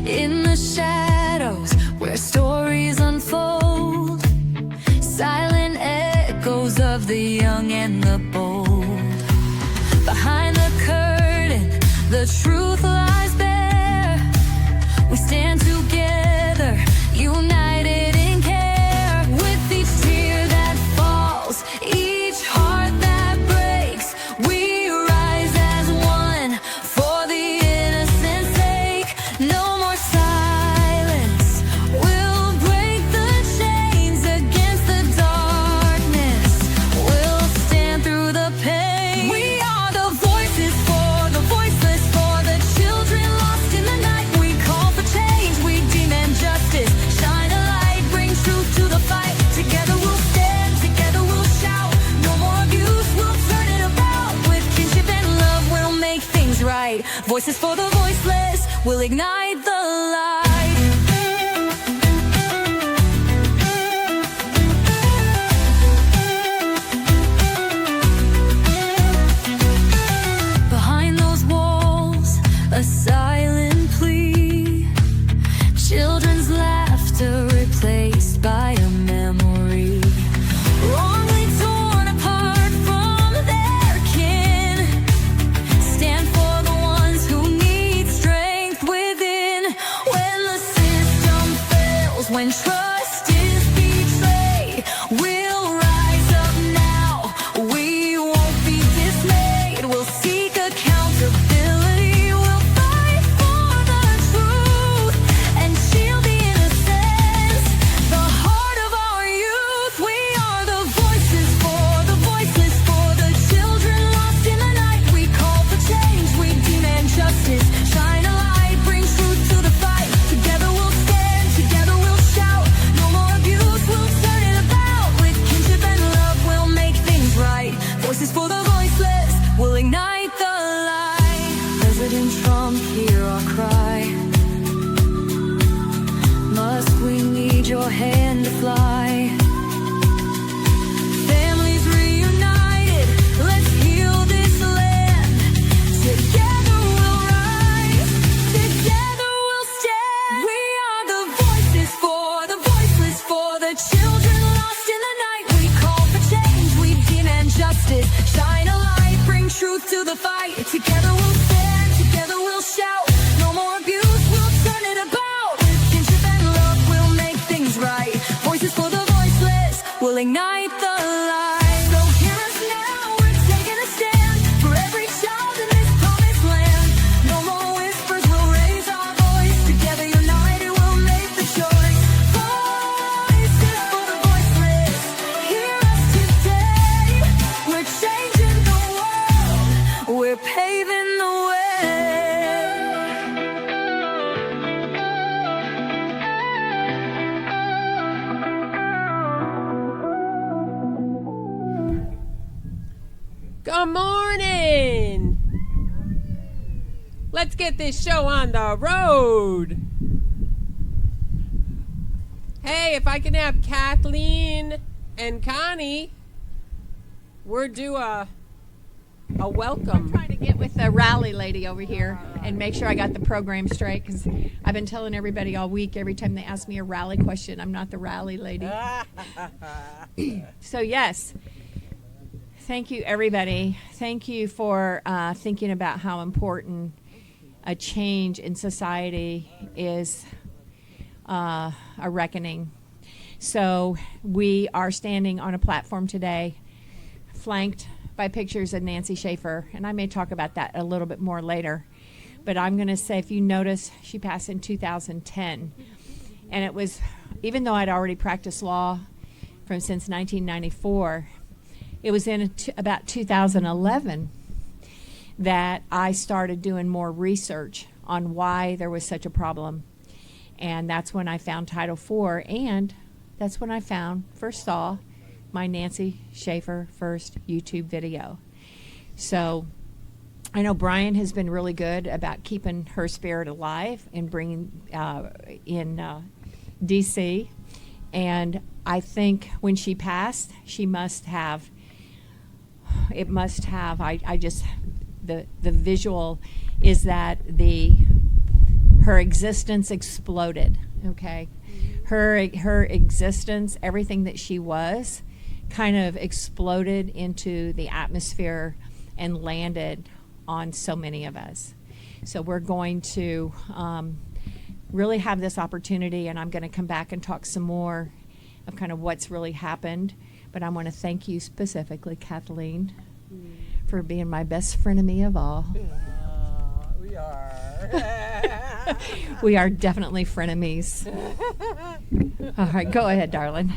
In the shadows where stories unfold, silent echoes of the young and the bold. Behind the curtain, the truth lies bare. We stand together, united in care. With each tear that falls, each heart that breaks, we rise as one for the innocent sake. No more silence, we'll break the chains against the darkness. We'll stand through the pain. We are the voices for the voiceless, for the children lost in the night. We call for change, we demand justice. Shine a light, bring truth to the fight. Together we'll stand, together we'll shout. No more abuse, we'll turn it about. With kinship and love, we'll make things right. Voices for the voiceless, we'll ignite the light. Behind those walls, a silent plea. Children's laughter replaced by a memory. Wrongly torn apart from their kin. Stand for the ones who need strength within. When the system fails, when trust is betrayed, we'll rise up now. We won't be dismayed. We'll seek accountability. We'll fight for the truth and shield the innocence, the heart of our youth. We are the voices for the voiceless, for the children lost in the night. We call for change, we demand justice. Shine a light, bring truth to the fight. Together we'll stand, together we'll shout. No more abuse, we'll turn it about. With kinship and love, we'll make things right. Voices for the voiceless, we'll ignite the light. President Trump, hear our cry. Must we need your hand to fly? Families reunited, let's heal this land. Together we'll rise, together we'll stand. We are the voices for the voiceless, for the children lost in the night. We call for change, we demand justice. Shine a light, bring truth to the fight. Together we'll stand, together we'll shout. No more abuse, we'll turn it about. With kinship and love, we'll make things right. Voices for the voiceless, we'll ignite the light. So hear us now, we're taking a stand for every child in this promised land. No more whispers, we'll raise our voice. Together united, we'll make the choice. Voices for the voiceless, hear us today. We're changing the world, we're paving the way. Good morning. Let's get this show on the road. Hey, if I can have Kathleen and Connie, we're due a welcome. Trying to get with the rally lady over here and make sure I got the program straight, because I've been telling everybody all week, every time they ask me a rally question, I'm not the rally lady. So yes, thank you everybody. Thank you for thinking about how important a change in society is, a reckoning. So we are standing on a platform today, flanked by pictures of Nancy Schaefer, and I may talk about that a little bit more later. But I'm going to say, if you notice, she passed in 2010. And it was, even though I'd already practiced law since 1994, it was in about 2011 that I started doing more research on why there was such a problem. And that's when I found Title IV, and that's when I first saw my Nancy Schaefer first YouTube video. So I know Brian has been really good about keeping her spirit alive and bringing in DC. And I think when she passed, she must have, it must have, I just the visual is that her existence exploded. Okay, her existence, everything that she was, kind of exploded into the atmosphere and landed on so many of us. So we're going to really have this opportunity, and I'm going to come back and talk some more of kind of what's really happened. But I want to thank you specifically, Kathleen, for being my best frenemy of all. We are. We are definitely frenemies. All right, go ahead, darling.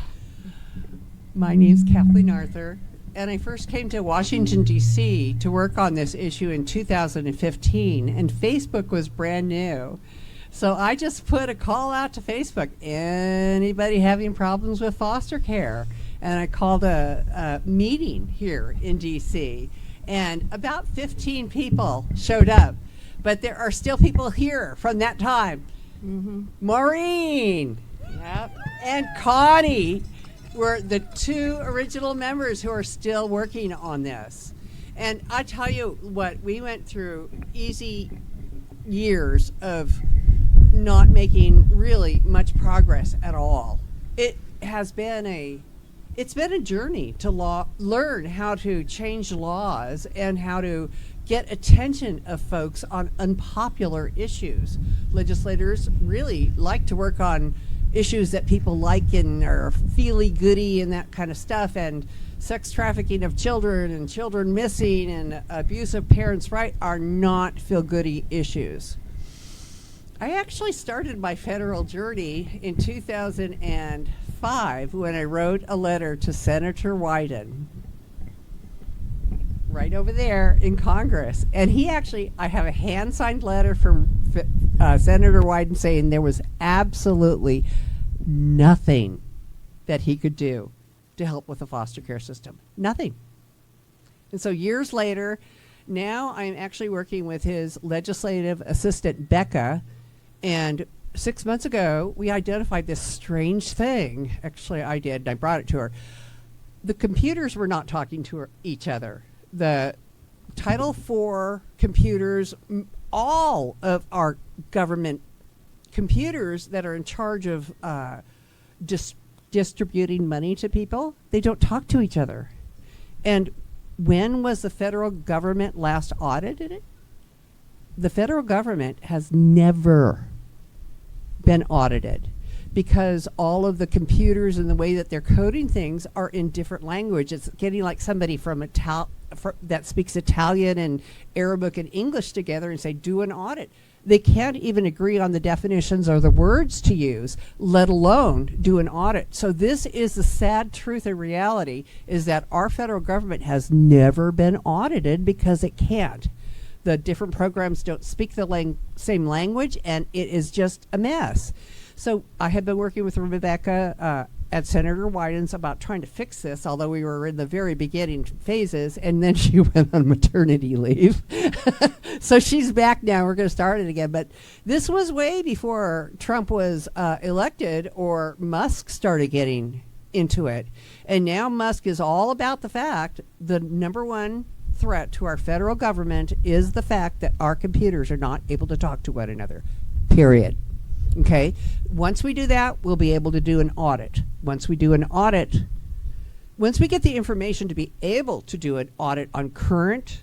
My name's Kathleen Arthur, and I first came to Washington, D.C. to work on this issue in 2015, and Facebook was brand new. So I just put a call out to Facebook, anybody having problems with foster care? And I called a meeting here in D.C., and about 15 people showed up. But there are still people here from that time. Mm-hmm. Maureen and Connie were the two original members who are still working on this. And I tell you what, we went through easy years of not making really much progress at all. It's been a journey to learn how to change laws and how to get attention of folks on unpopular issues. Legislators really like to work on issues that people like and are feely-goody and that kind of stuff, and sex trafficking of children and children missing and abuse of parents' rights are not feel-goody issues. I actually started my federal journey in 2005 when I wrote a letter to Senator Wyden, right over there in Congress. And I have a hand-signed letter from Senator Wyden saying there was absolutely nothing that he could do to help with the foster care system. Nothing. And so years later, now I'm actually working with his legislative assistant, Becca, and 6 months ago, we identified this strange thing. Actually, I did, and I brought it to her. The computers were not talking to each other. The Title IV computers, all of our government computers that are in charge of distributing money to people, they don't talk to each other. And when was the federal government last audited it? The federal government has never been audited because all of the computers and the way that they're coding things are in different language. It's getting like somebody from that speaks Italian and Arabic and English together and say, do an audit. They can't even agree on the definitions or the words to use, let alone do an audit. So this is the sad truth and reality, is that our federal government has never been audited because it can't. The different programs don't speak the same language, and it is just a mess. So I have been working with Rebecca at Senator Wyden's about trying to fix this, although we were in the very beginning phases, and then she went on maternity leave. So she's back now. We're going to start it again. But this was way before Trump was elected or Musk started getting into it. And now Musk is all about the fact the number one threat to our federal government is the fact that our computers are not able to talk to one another, period. Okay, once we do that, we'll be able to do an audit. Once we do an audit, once we get the information to be able to do an audit on current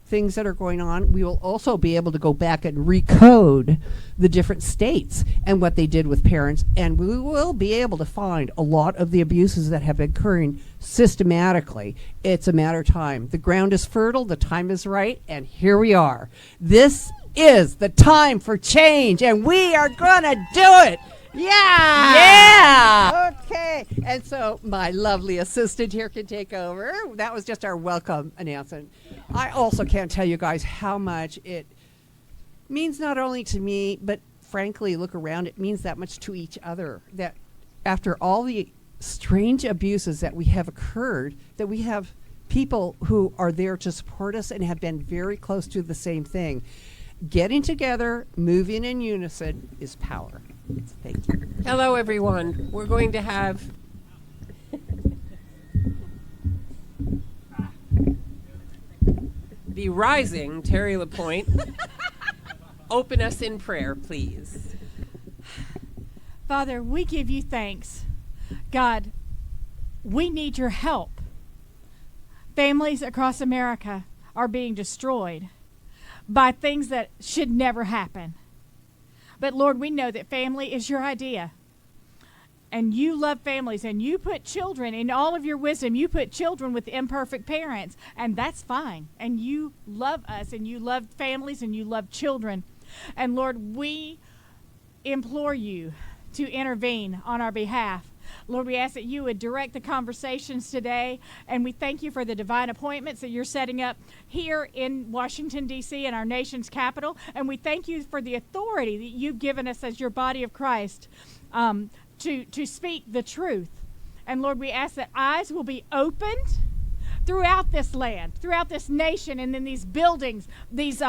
things that are going on, we will also be able to go back and recode the different states and what they did with parents, and we will be able to find a lot of the abuses that have been occurring systematically. It's a matter of time. The ground is fertile, the time is right, and here we are. This is the time for change, and we are gonna do it. Yeah! Okay. And so my lovely assistant here can take over. That was just our welcome announcement. I also can't tell you guys how much it means not only to me, but frankly, look around, it means that much to each other. That after all the strange abuses that we have occurred, that we have people who are there to support us and have been very close to the same thing. Getting together, moving in unison is power. Thank you. Hello, everyone. We're going to have the rising Terry LaPointe, open us in prayer, please. Father, we give you thanks. God, we need your help. Families across America are being destroyed by things that should never happen. But Lord, we know that family is your idea. And you love families, and you put children, in all of your wisdom, you put children with imperfect parents, and that's fine. And you love us, and you love families, and you love children. And Lord, we implore you to intervene on our behalf. Lord, we ask that you would direct the conversations today, and we thank you for the divine appointments that you're setting up here in Washington, D.C., in our nation's capital, and we thank you for the authority that you've given us as your body of Christ to speak the truth. And Lord, we ask that eyes will be opened throughout this land, throughout this nation, and in these buildings, these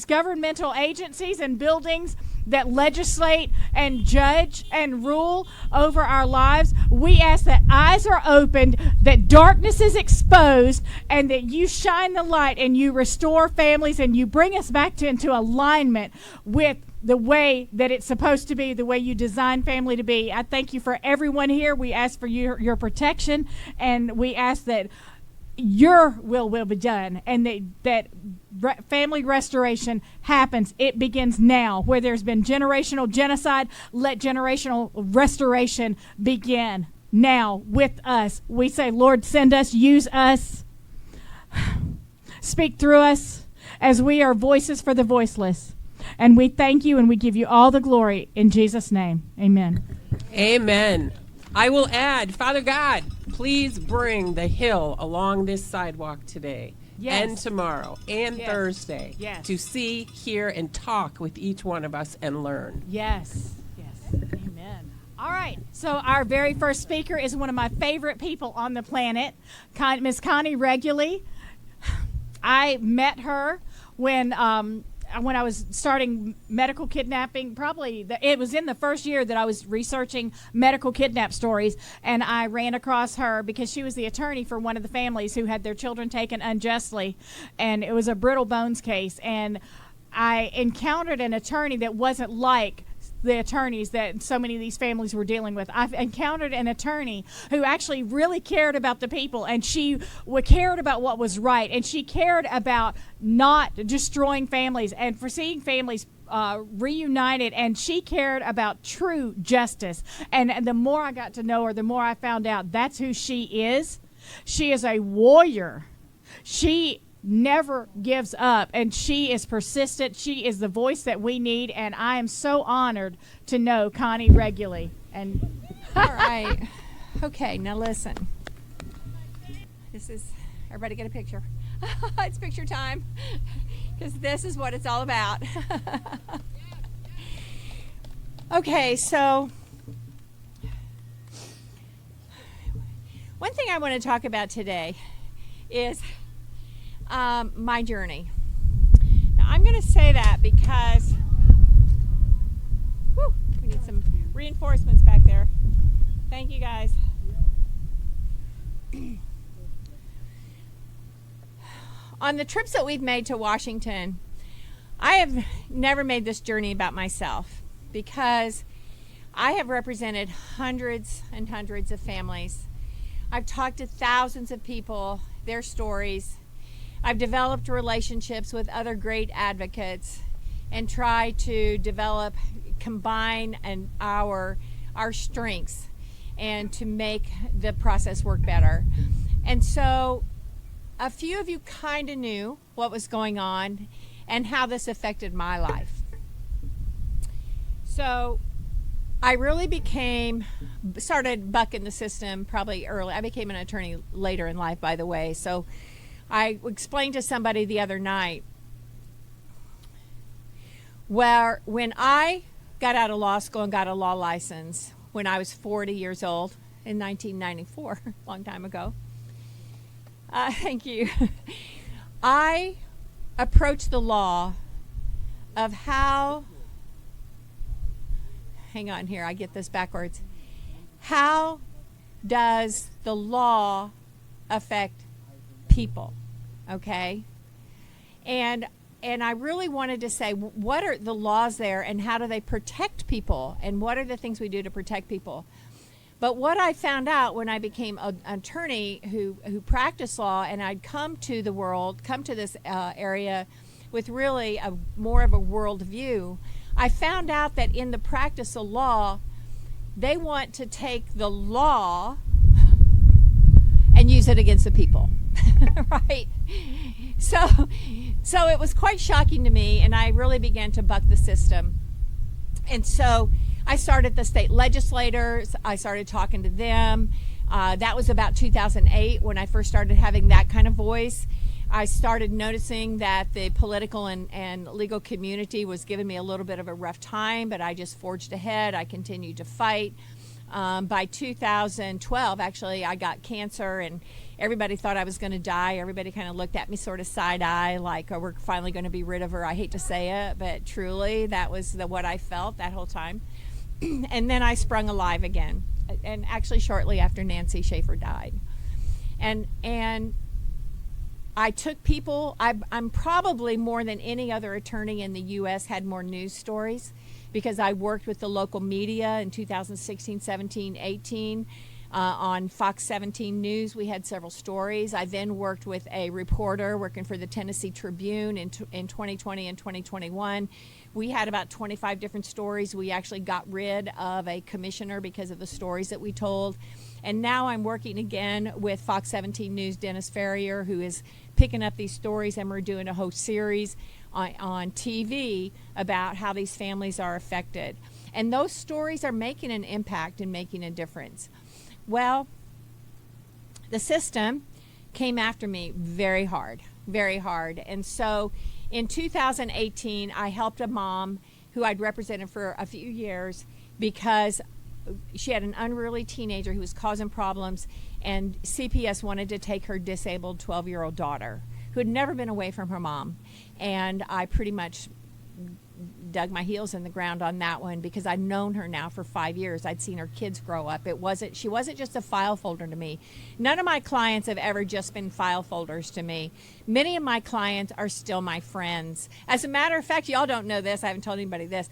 governmental agencies and buildings that legislate and judge and rule over our lives. We ask that eyes are opened, that darkness is exposed, and that you shine the light and you restore families and you bring us back into alignment with the way that it's supposed to be, the way you design family to be. I thank you for everyone here. We ask for your protection, and we ask that your will be done, and that family restoration happens. It begins now. Where there's been generational genocide, let generational restoration begin now with us. We say, Lord, send us, use us, speak through us, as we are voices for the voiceless. And we thank you and we give you all the glory in Jesus' name. Amen. Amen. I will add, Father God, please bring the hill along this sidewalk today and tomorrow and Thursday to see, hear, and talk with each one of us and learn. Yes. Amen. All right. So our very first speaker is one of my favorite people on the planet, Miss Connie Reguly. I met her when I was starting medical kidnapping. It was in the first year that I was researching medical kidnap stories, and I ran across her because she was the attorney for one of the families who had their children taken unjustly, and it was a brittle bones case. And I encountered an attorney that wasn't like the attorneys that so many of these families were dealing with. I've encountered an attorney who actually really cared about the people, and she cared about what was right, and she cared about not destroying families and for seeing families reunited, and she cared about true justice. And the more I got to know her, the more I found out that's who she is. She is a warrior. She never gives up, and she is persistent. She is the voice that we need, and I am so honored to know Connie Reguly. And all right. Okay, now listen. This is, everybody get a picture. It's picture time, because this is what it's all about. Okay, so one thing I want to talk about today is my journey. Now, I'm going to say that because we need some reinforcements back there. Thank you, guys. On the trips that we've made to Washington, I have never made this journey about myself, because I have represented hundreds and hundreds of families. I've talked to thousands of people, their stories. I've developed relationships with other great advocates and try to combine our strengths and to make the process work better. And so a few of you kind of knew what was going on and how this affected my life. So I really started bucking the system probably early. I became an attorney later in life, by the way. So I explained to somebody the other night where when I got out of law school and got a law license when I was 40 years old in 1994, a long time ago. Thank you. I approached the law of how, hang on here, I get this backwards. How does the law affect people? Okay? And I really wanted to say, what are the laws there and how do they protect people? And what are the things we do to protect people? But what I found out when I became an attorney who practiced law, and I'd come to this area with really more of a world view, I found out that in the practice of law, they want to take the law and use it against the people, right? So it was quite shocking to me, and I really began to buck the system. And so I started the state legislators. I started talking to them. That was about 2008 when I first started having that kind of voice. I started noticing that the political and legal community was giving me a little bit of a rough time, but I just forged ahead. I continued to fight. By 2012, actually, I got cancer, and everybody thought I was going to die. Everybody kind of looked at me sort of side-eye, like, oh, we're finally going to be rid of her. I hate to say it, but truly, that was what I felt that whole time. And then I sprung alive again, and actually shortly after Nancy Schaefer died. And I took people, I'm probably more than any other attorney in the U.S. had more news stories, because I worked with the local media in 2016, 17, 18. On Fox 17 News, we had several stories. I then worked with a reporter working for the Tennessee Tribune in 2020 and 2021. We had about 25 different stories. We actually got rid of a commissioner because of the stories that we told. And now I'm working again with Fox 17 News, Dennis Ferrier, who is picking up these stories, and we're doing a whole series on TV about how these families are affected. And those stories are making an impact and making a difference. Well, the system came after me very hard, very hard. And so in 2018, I helped a mom who I'd represented for a few years because she had an unruly teenager who was causing problems, and CPS wanted to take her disabled 12-year-old daughter who had never been away from her mom. And I pretty much dug my heels in the ground on that one because I'd known her now for 5 years. I'd seen her kids grow up. She wasn't just a file folder to me. None of my clients have ever just been file folders to me. Many of my clients are still my friends. As a matter of fact, y'all don't know this, I haven't told anybody this.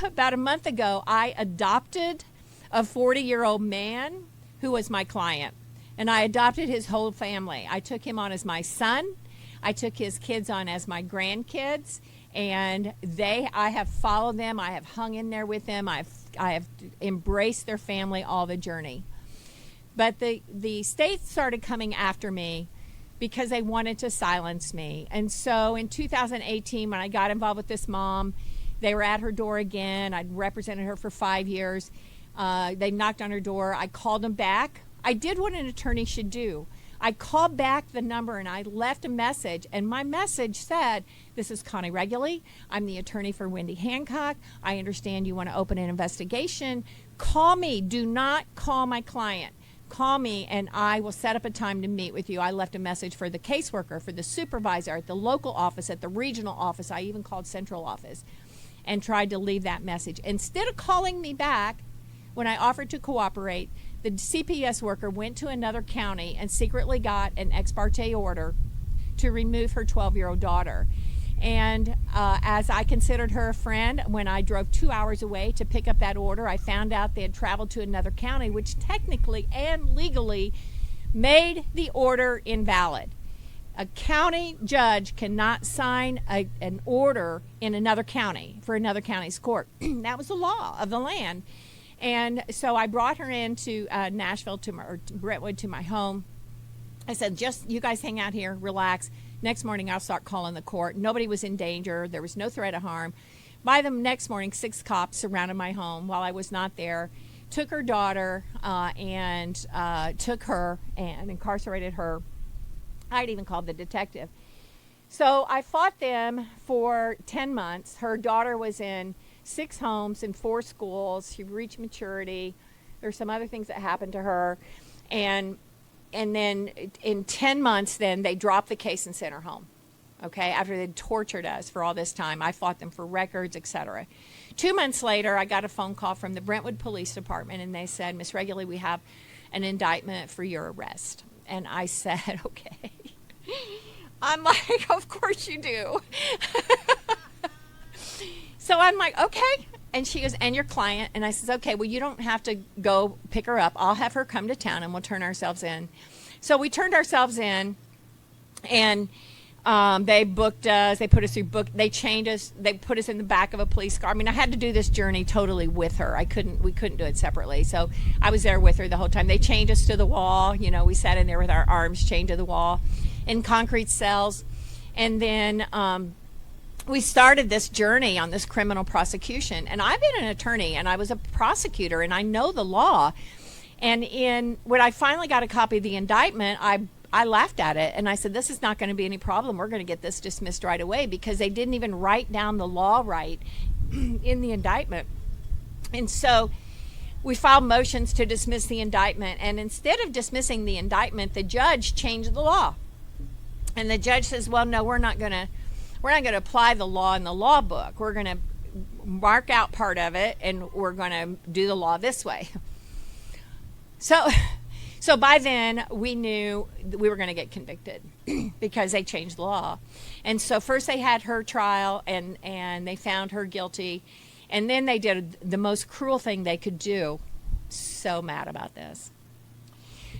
About a month ago, I adopted a 40-year-old man who was my client, and I adopted his whole family. I took him on as my son. I took his kids on as my grandkids, and I have followed them. I have hung in there with them. I have embraced their family all the journey. But the state started coming after me because they wanted to silence me. And so in 2018, when I got involved with this mom, they were at her door again. I'd represented her for 5 years. They knocked on her door. I called them back. I did what an attorney should do. I called back the number and I left a message, and my message said, "This is Connie Reguli. I'm the attorney for Wendy Hancock. I understand you want to open an investigation. Call me. Do not call my client. Call me and I will set up a time to meet with you." I left a message for the caseworker, for the supervisor, at the local office, at the regional office. I even called central office and tried to leave that message. Instead of calling me back when I offered to cooperate, the CPS worker went to another county and secretly got an ex parte order to remove her 12-year-old daughter. And as I considered her a friend, when I drove 2 hours away to pick up that order, I found out they had traveled to another county, which technically and legally made the order invalid. A county judge cannot sign an order in another county for another county's court. That was the law of the land. And so I brought her into Nashville or Brentwood to my home. I said, just you guys hang out here, relax. Next morning I'll start calling the court. Nobody was in danger. There was no threat of harm. By the next morning, 6 cops surrounded my home while I was not there, took her daughter and took her and incarcerated her. I'd even called the detective. So I fought them for 10 months. Her daughter was in 6 homes and 4 schools. She reached maturity. There's some other things that happened to her. And then in 10 months, then they dropped the case and sent her home. Okay, after they'd tortured us for all this time. I fought them for records, etc. 2 months later, I got a phone call from the Brentwood Police Department, and they said, "Miss Reguli, we have an indictment for your arrest." And I said, okay. I'm like, of course you do. So I'm like, okay. And she goes, and your client? And I says, okay, well, you don't have to go pick her up. I'll have her come to town and we'll turn ourselves in. So we turned ourselves in, and they booked us. They put us through they chained us. They put us in the back of a police car. I mean, I had to do this journey totally with her. We couldn't do it separately. So I was there with her the whole time. They chained us to the wall. You know, we sat in there with our arms chained to the wall in concrete cells. And then we started this journey on this criminal prosecution. And I've been an attorney and I was a prosecutor and I know the law. And when I finally got a copy of the indictment, I laughed at it and I said, this is not going to be any problem. We're going to get this dismissed right away, because they didn't even write down the law right in the indictment. And so we filed motions to dismiss the indictment. And instead of dismissing the indictment, the judge changed the law. And the judge says, well, no, we're not going to apply the law in the law book. We're going to mark out part of it and we're going to do the law this way. So by then we knew we were going to get convicted because they changed the law. And so first they had her trial and they found her guilty. And then they did the most cruel thing they could do. So mad about this.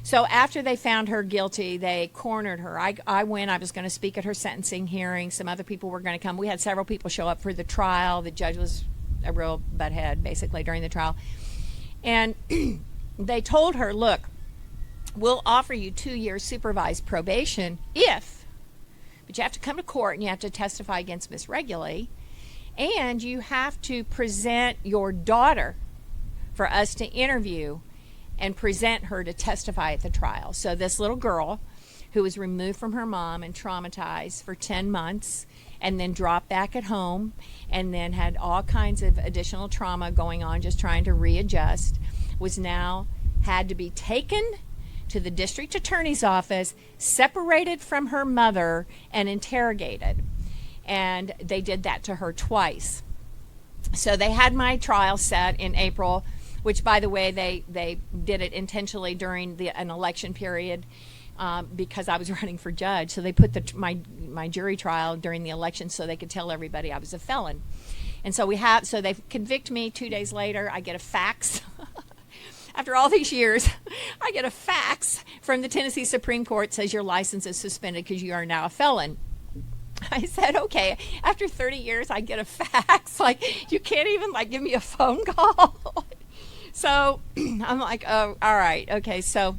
So after they found her guilty, they cornered her. I went. I was going to speak at her sentencing hearing. Some other people were going to come. We had several people show up for the trial. The judge was a real butthead, basically, during the trial. And they told her, look, we'll offer you 2 years supervised probation but you have to come to court and you have to testify against Miss Regularly. And you have to present your daughter for us to interview and present her to testify at the trial. So this little girl who was removed from her mom and traumatized for 10 months and then dropped back at home and then had all kinds of additional trauma going on, just trying to readjust, had to be taken to the district attorney's office, separated from her mother, and interrogated. And they did that to her twice. So they had my trial set in April, which, by the way, they did it intentionally during an election period because I was running for judge. So they put my jury trial during the election so they could tell everybody I was a felon. And so they convict me. 2 days later, I get a fax. After all these years, I get a fax from the Tennessee Supreme Court, says your license is suspended because you are now a felon. I said, okay, after 30 years, I get a fax. Like, you can't even, give me a phone call. So I'm like, oh, all right. Okay. So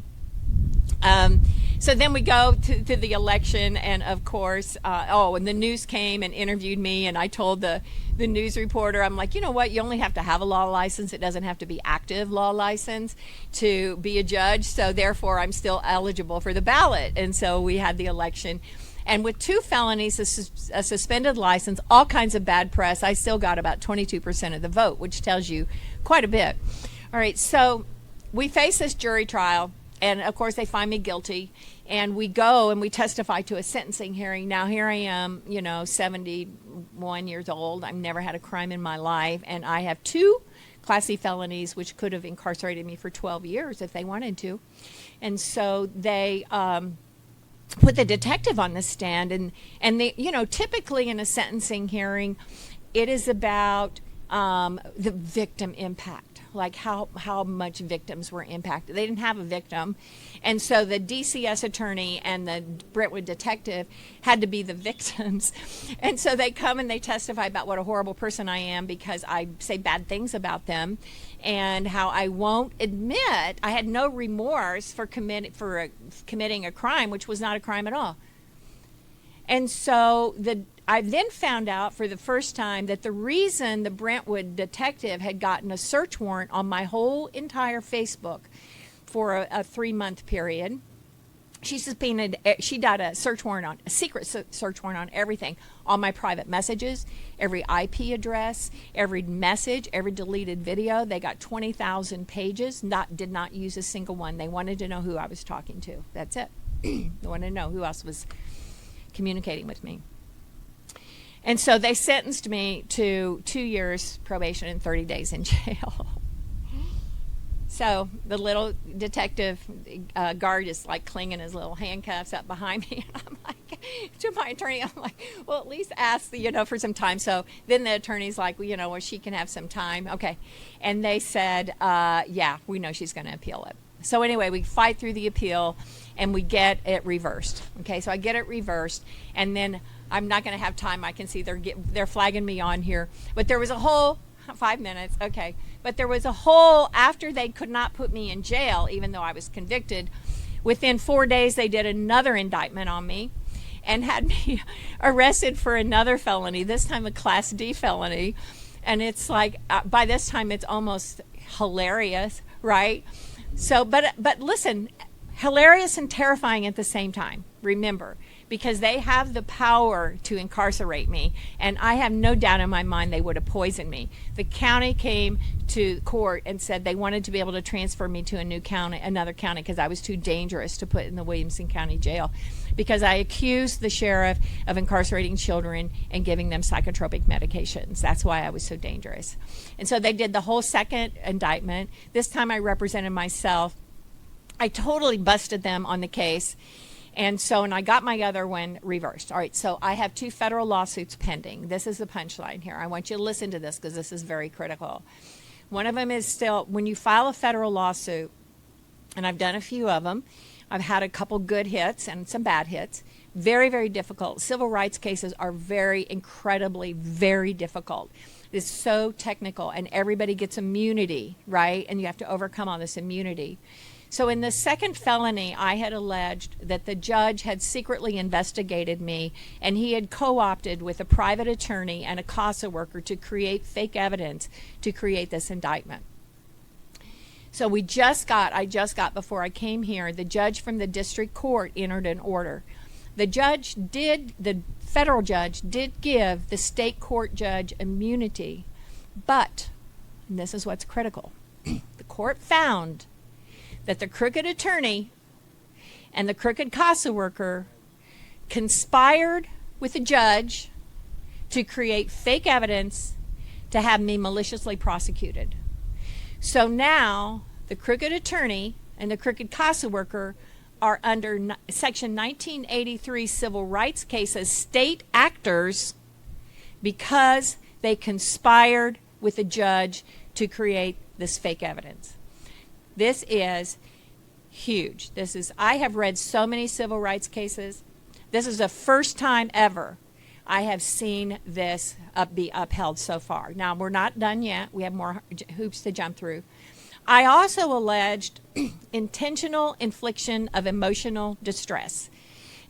then we go to the election, and of course, and the news came and interviewed me, and I told the news reporter, I'm like, you know what? You only have to have a law license. It doesn't have to be active law license to be a judge. So therefore, I'm still eligible for the ballot. And so we had the election. And with 2 felonies, a suspended license, all kinds of bad press, I still got about 22% of the vote, which tells you quite a bit. All right, so we face this jury trial, and of course they find me guilty, and we go and we testify to a sentencing hearing. Now here I am, 71 years old. I've never had a crime in my life, and I have 2 Class C felonies, which could have incarcerated me for 12 years if they wanted to. And so they put the detective on the stand, and they, typically in a sentencing hearing, it is about the victim impact, like how much victims were impacted. They didn't have a victim, and so the DCS attorney and the Brentwood detective had to be the victims. And so they come and they testify about what a horrible person I am because I say bad things about them, and how I won't admit I had no remorse for committing a crime, which was not a crime at all. And so I then found out for the first time that the reason the Brentwood detective had gotten a search warrant on my whole entire Facebook for a 3-month period, she got a search warrant a secret search warrant on everything, on my private messages, every IP address, every message, every deleted video. They got 20,000 pages, did not use a single one. They wanted to know who I was talking to. That's it. They wanted to know who else was communicating with me. And so they sentenced me to 2 years probation and 30 days in jail. So the little detective guard is like clinging his little handcuffs up behind me. And I'm like, to my attorney, I'm like, well, at least ask, for some time. So then the attorney's like, well, she can have some time. Okay. And they said, yeah, we know she's going to appeal it. So anyway, we fight through the appeal and we get it reversed. Okay. So I get it reversed, and then I'm not going to have time. I can see they're flagging me on here, but there was a whole 5 minutes. Okay. But there was a whole, after they could not put me in jail, even though I was convicted, within 4 days they did another indictment on me and had me arrested for another felony, this time a Class D felony. And it's like, by this time it's almost hilarious, right? So, but listen, hilarious and terrifying at the same time, remember, because they have the power to incarcerate me, and I have no doubt in my mind they would have poisoned me. The county came to court and said they wanted to be able to transfer me to another county, because I was too dangerous to put in the Williamson County Jail, because I accused the sheriff of incarcerating children and giving them psychotropic medications. That's why I was so dangerous. And so they did the whole second indictment. This time I represented myself. I totally busted them on the case. And I got my other one reversed. All right, so I have 2 federal lawsuits pending. This is the punchline here. I want you to listen to this because this is very critical. One of them is still, when you file a federal lawsuit, and I've done a few of them, I've had a couple good hits and some bad hits. Very, very difficult. Civil rights cases are incredibly, very difficult. It's so technical, and everybody gets immunity, right? And you have to overcome all this immunity. So in the second felony, I had alleged that the judge had secretly investigated me, and he had co-opted with a private attorney and a CASA worker to create fake evidence to create this indictment. So I just got before I came here, the judge from the district court entered an order. The federal judge did give the state court judge immunity, but, and this is what's critical, the court found that the crooked attorney and the crooked CASA worker conspired with the judge to create fake evidence to have me maliciously prosecuted. So now the crooked attorney and the crooked CASA worker are under Section 1983 civil rights cases state actors because they conspired with the judge to create this fake evidence. This is huge. I have read so many civil rights cases. This is the first time ever I have seen this be upheld so far. Now, we're not done yet. We have more hoops to jump through. I also alleged intentional infliction of emotional distress.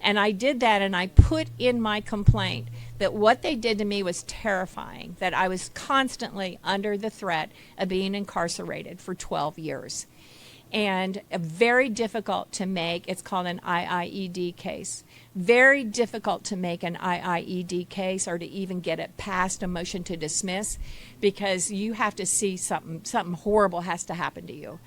And I did that, and I put in my complaint that what they did to me was terrifying, that I was constantly under the threat of being incarcerated for 12 years. And very difficult to make. It's called an IIED case. Very difficult to make an IIED case or to even get it past a motion to dismiss, because you have to see something horrible has to happen to you.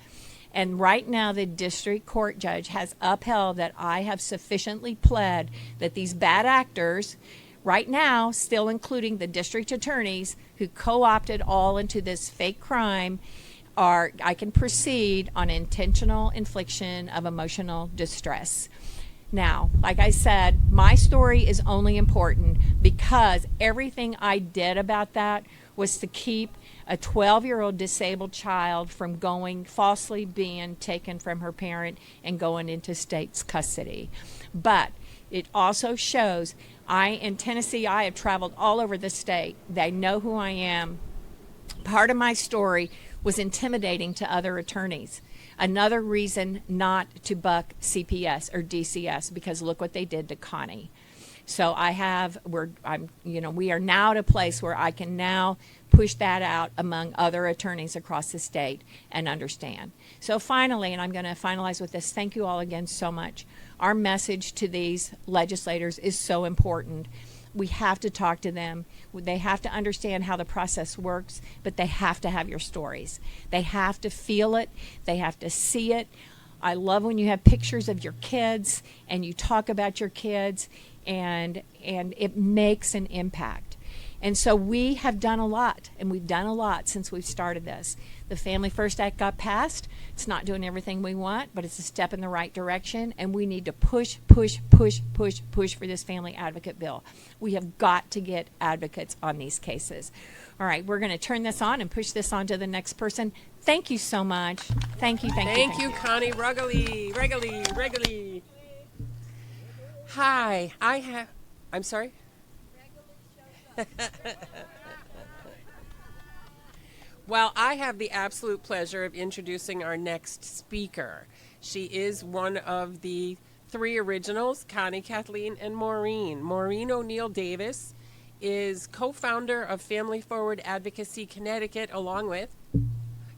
And right now the district court judge has upheld that I have sufficiently pled that these bad actors, right now still including the district attorneys who co-opted all into this fake crime, I can proceed on intentional infliction of emotional distress. Now, like I said, my story is only important because everything I did about that was to keep a 12-year-old disabled child from falsely being taken from her parent and going into state's custody. But it also shows, in Tennessee, I have traveled all over the state. They know who I am. Part of my story was intimidating to other attorneys. Another reason not to buck CPS or DCS, because look what they did to Connie. So we are now at a place where I can now push that out among other attorneys across the state and understand. So finally, and I'm going to finalize with this, thank you all again so much. Our message to these legislators is so important. We have to talk to them. They have to understand how the process works, but they have to have your stories. They have to feel it. They have to see it. I love when you have pictures of your kids and you talk about your kids, and it makes an impact. And so we have done a lot, and we've done a lot since we've started this. The Family First Act got passed. It's not doing everything we want, but it's a step in the right direction, and we need to push for this family advocate bill. We have got to get advocates on these cases. All right, we're going to turn this on and push this on to the next person. Thank you so much. Thank you. Thank you, Connie Regularly. Hi, I'm sorry? Well, I have the absolute pleasure of introducing our next speaker. She is one of the three originals, Connie, Kathleen, and Maureen. Maureen O'Neill Davis is co-founder of Family Forward Advocacy Connecticut, along with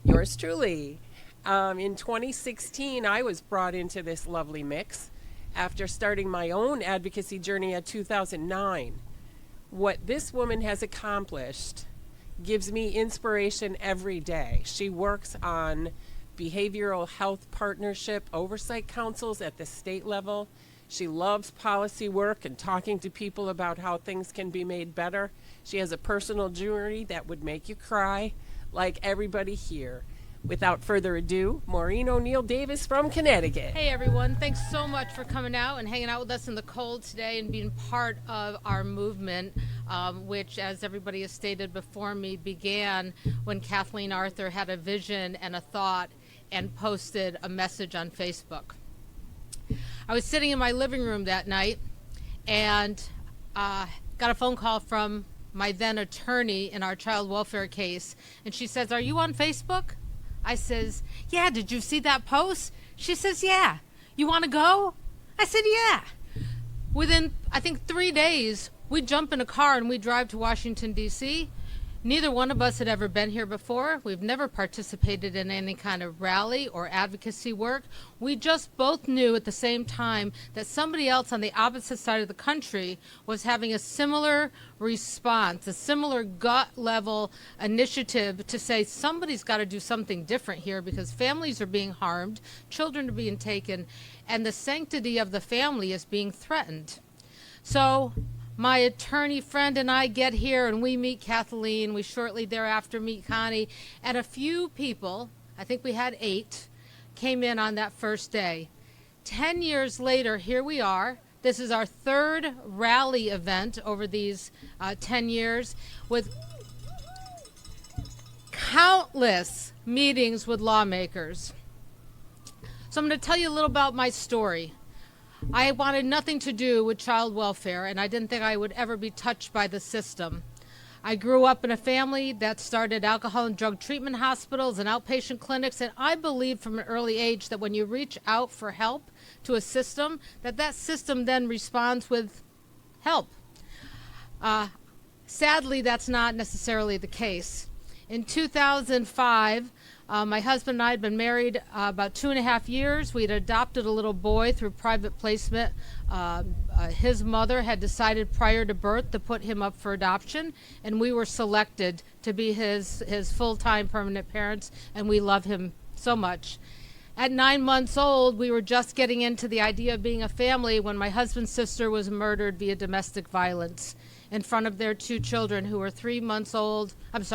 yours truly. In 2016, I was brought into this lovely mix after starting my own advocacy journey in 2009. What this woman has accomplished gives me inspiration every day. She works on behavioral health partnership oversight councils at the state level. She loves policy work and talking to people about how things can be made better. She has a personal journey that would make you cry, like everybody here. Without further ado, Maureen O'Neill Davis from Connecticut. Hey everyone, thanks so much for coming out and hanging out with us in the cold today and being part of our movement, which, as everybody has stated before me, began when Kathleen Arthur had a vision and a thought and posted a message on Facebook. I was sitting in my living room that night and got a phone call from my then attorney in our child welfare case, and she says, "Are you on Facebook?" I says, "Yeah, did you see that post?" She says, "Yeah. You want to go?" I said, "Yeah." Within, I think, 3 days, we jump in a car and we drive to Washington, D.C. Neither one of us had ever been here before. We've never participated in any kind of rally or advocacy work. We just both knew at the same time that somebody else on the opposite side of the country was having a similar response, a similar gut-level initiative to say somebody's got to do something different here because families are being harmed, children are being taken, and the sanctity of the family is being threatened. So my attorney friend and I get here and we meet Kathleen. We shortly thereafter meet Connie. And a few people, I think we had 8, came in on that first day. 10 years later, here we are. This is our 3rd rally event over these 10 years with countless meetings with lawmakers. So I'm going to tell you a little about my story. I wanted nothing to do with child welfare, and I didn't think I would ever be touched by the system. I grew up in a family that started alcohol and drug treatment hospitals and outpatient clinics, and I believed from an early age that when you reach out for help to a system, that system then responds with help. Sadly, that's not necessarily the case. In 2005, my husband and I had been married about 2.5 years. We had adopted a little boy through private placement. His mother had decided prior to birth to put him up for adoption, and we were selected to be his full-time permanent parents, and we love him so much. At 9 months old, we were just getting into the idea of being a family when my husband's sister was murdered via domestic violence in front of their 2 children who were 13 months old and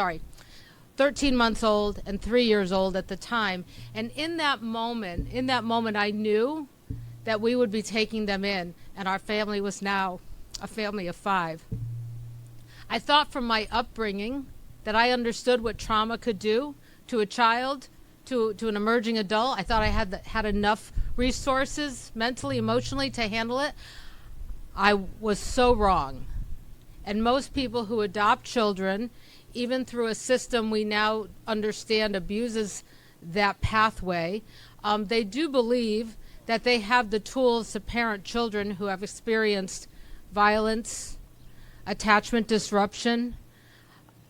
3 years old at the time. And in that moment, I knew that we would be taking them in, and our family was now a family of 5. I thought from my upbringing that I understood what trauma could do to a child, to an emerging adult. I thought I had enough resources mentally, emotionally to handle it. I was so wrong. And most people who adopt children, even through a system we now understand abuses that pathway, they do believe that they have the tools to parent children who have experienced violence, attachment disruption.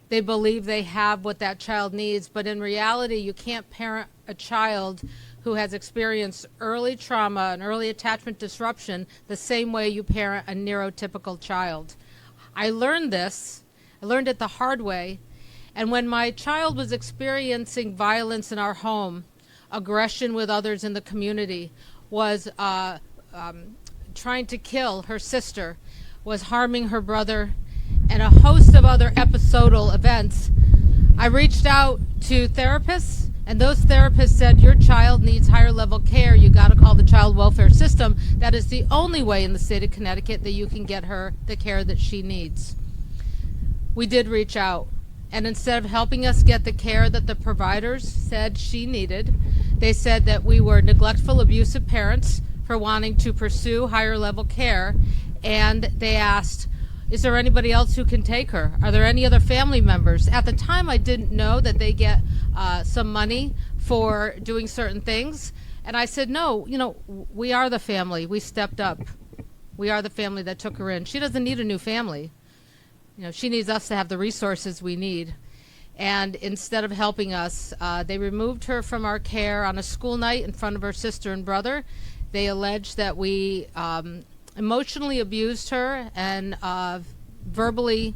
They believe they have what that child needs, but in reality, you can't parent a child who has experienced early trauma and early attachment disruption the same way you parent a neurotypical child. I learned it the hard way, and when my child was experiencing violence in our home, aggression with others in the community, was trying to kill her sister, was harming her brother, and a host of other episodal events, I reached out to therapists, and those therapists said, your child needs higher level care. You got to call the child welfare system. That is the only way in the state of Connecticut that you can get her the care that she needs. We did reach out, and instead of helping us get the care that the providers said she needed, they said that we were neglectful, abusive parents for wanting to pursue higher level care, and they asked, is there anybody else who can take her? Are there any other family members? At the time, I didn't know that they get some money for doing certain things. And I said, no, we are the family. We stepped up. We are the family that took her in. She doesn't need a new family. She needs us to have the resources we need. And instead of helping us, they removed her from our care on a school night in front of her sister and brother. They alleged that we emotionally abused her and verbally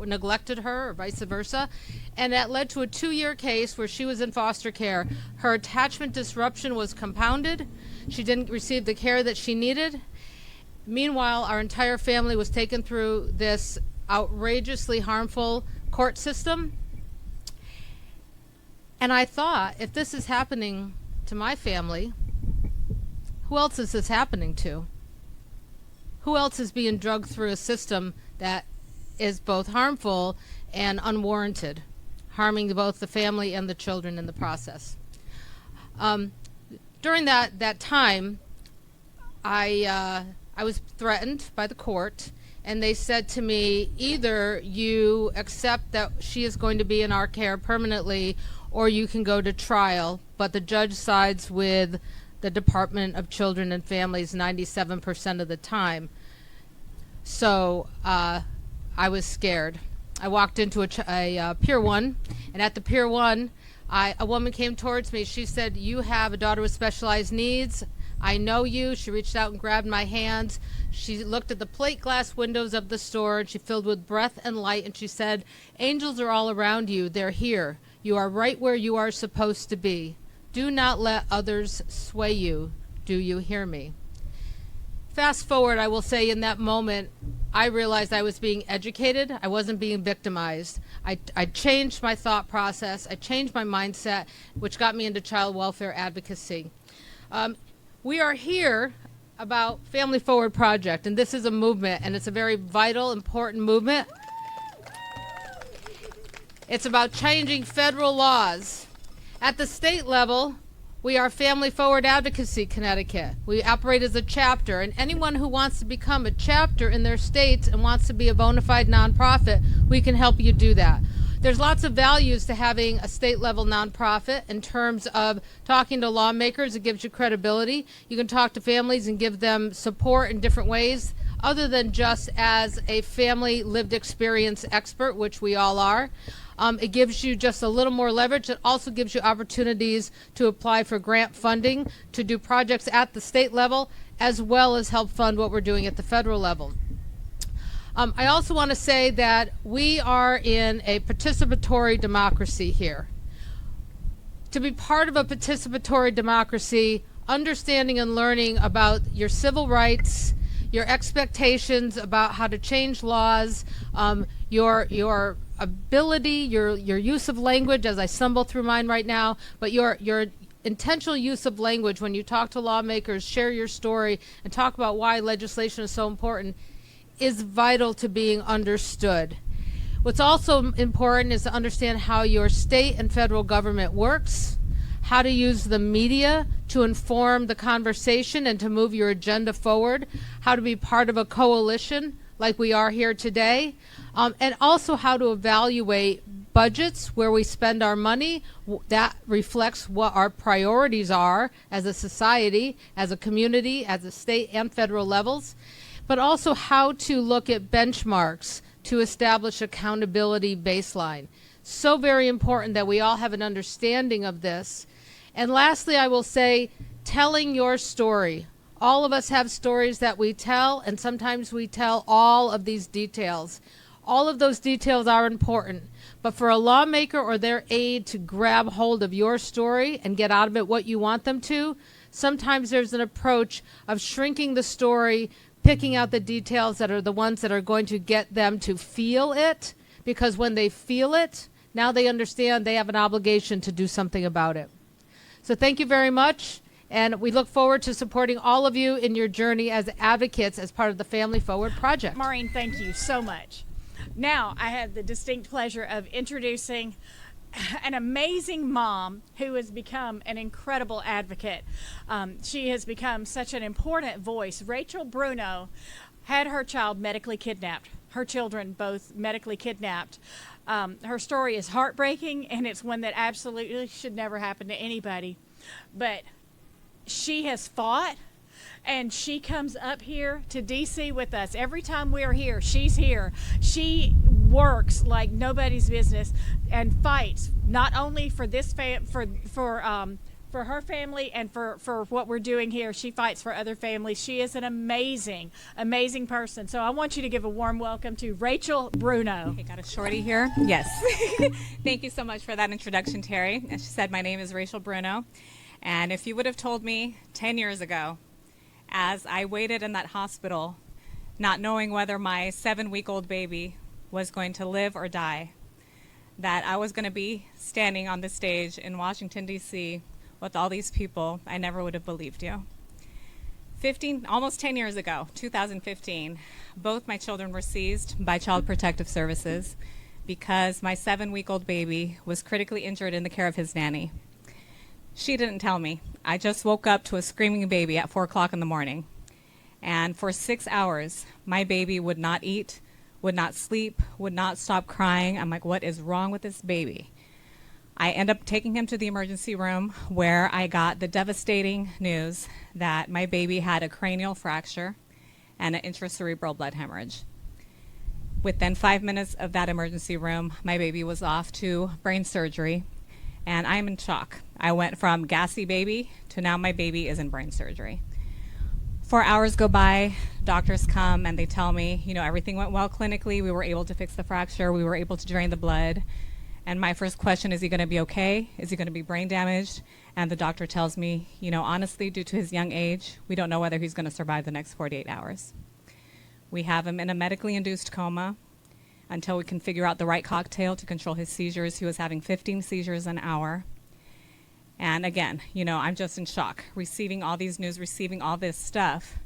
neglected her, or vice versa, and that led to a 2-year case where she was in foster care. Her attachment disruption was compounded. She didn't receive the care that she needed. Meanwhile, our entire family was taken through this outrageously harmful court system. And I thought, if this is happening to my family, who else is this happening to? Who else is being drugged through a system that is both harmful and unwarranted, harming both the family and the children in the process? During that time, I was threatened by the court, and they said to me, either you accept that she is going to be in our care permanently, or you can go to trial, but the judge sides with the Department of Children and Families 97% of the time. So I was scared. I walked into a Pier 1, and at the Pier 1, a woman came towards me. She said, you have a daughter with specialized needs. I know you. She reached out and grabbed my hands. She looked at the plate glass windows of the store, and she filled with breath and light, and she said, angels are all around you. They're here. You are right where you are supposed to be. Do not let others sway you. Do you hear me? Fast forward, I will say in that moment, I realized I was being educated. I wasn't being victimized. I changed my thought process. I changed my mindset, which got me into child welfare advocacy. We are here about Family Forward Project, and this is a movement, and it's a very vital, important movement. It's about changing federal laws. At the state level, we are Family Forward Advocacy Connecticut. We operate as a chapter, and anyone who wants to become a chapter in their states and wants to be a bona fide nonprofit, we can help you do that. There's lots of values to having a state level nonprofit in terms of talking to lawmakers. It gives you credibility. You can talk to families and give them support in different ways other than just as a family lived experience expert, which we all are. It gives you just a little more leverage. It also gives you opportunities to apply for grant funding, to do projects at the state level, as well as help fund what we're doing at the federal level. I also want to say that we are in a participatory democracy here. To be part of a participatory democracy, understanding and learning about your civil rights, your expectations about how to change laws, your ability, your use of language, as I stumble through mine right now, but your intentional use of language when you talk to lawmakers, share your story, and talk about why legislation is so important, is vital to being understood. What's also important is to understand how your state and federal government works, how to use the media to inform the conversation and to move your agenda forward, how to be part of a coalition like we are here today, and also how to evaluate budgets where we spend our money. That reflects what our priorities are as a society, as a community, as a state and federal levels, but also how to look at benchmarks to establish accountability baseline. So very important that we all have an understanding of this. And lastly, I will say, telling your story. All of us have stories that we tell, and sometimes we tell all of these details. All of those details are important, but for a lawmaker or their aide to grab hold of your story and get out of it what you want them to, sometimes there's an approach of shrinking the story, picking out the details that are the ones that are going to get them to feel it, because when they feel it, now they understand they have an obligation to do something about it. So thank you very much, and we look forward to supporting all of you in your journey as advocates as part of the Family Forward Project. Maureen, thank you so much. Now I have the distinct pleasure of introducing an amazing mom who has become an incredible advocate. She has become such an important voice. Rachel Bruno had her child medically kidnapped, her children both medically kidnapped. Her story is heartbreaking, and it's one that absolutely should never happen to anybody. But she has fought, and she comes up here to DC with us. Every time we're here, she's here. She works like nobody's business and fights not only for this for her family and for what we're doing here. She fights for other families. She is an amazing, amazing person. So I want you to give a warm welcome to Rachel Bruno. Okay, got a shorty here. Yes. Thank you so much for that introduction, Terry. As she said, my name is Rachel Bruno. And if you would have told me 10 years ago, as I waited in that hospital, not knowing whether my 7-week-old baby was going to live or die, that I was going to be standing on the stage in Washington, D.C. with all these people, I never would have believed you. Almost 10 years ago, 2015, both my children were seized by Child Protective Services because my 7-week-old baby was critically injured in the care of his nanny. She didn't tell me. I just woke up to a screaming baby at 4 o'clock in the morning. And for 6 hours, my baby would not eat, would not sleep, would not stop crying. I'm like, what is wrong with this baby? I end up taking him to the emergency room where I got the devastating news that my baby had a cranial fracture and an intracerebral blood hemorrhage. Within 5 minutes of that emergency room, my baby was off to brain surgery, and I'm in shock. I went from gassy baby to now my baby is in brain surgery. 4 hours go by, doctors come and they tell me, everything went well clinically. We were able to fix the fracture. We were able to drain the blood. And my first question, is he going to be okay? Is he going to be brain damaged? And the doctor tells me, honestly, due to his young age, we don't know whether he's going to survive the next 48 hours. We have him in a medically induced coma until we can figure out the right cocktail to control his seizures. He was having 15 seizures an hour. And again, I'm just in shock, receiving all these news, receiving all this stuff.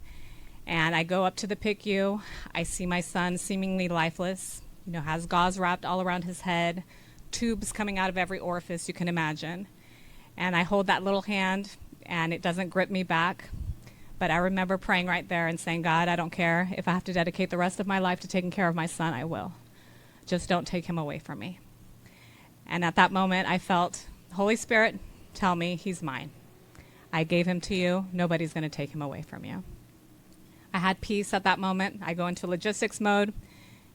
And I go up to the PICU. I see my son seemingly lifeless, has gauze wrapped all around his head, tubes coming out of every orifice you can imagine. And I hold that little hand, and it doesn't grip me back. But I remember praying right there and saying, God, I don't care. If I have to dedicate the rest of my life to taking care of my son, I will. Just don't take him away from me. And at that moment, I felt, Holy Spirit, tell me he's mine. I gave him to you. Nobody's going to take him away from you. I had peace at that moment. I go into logistics mode,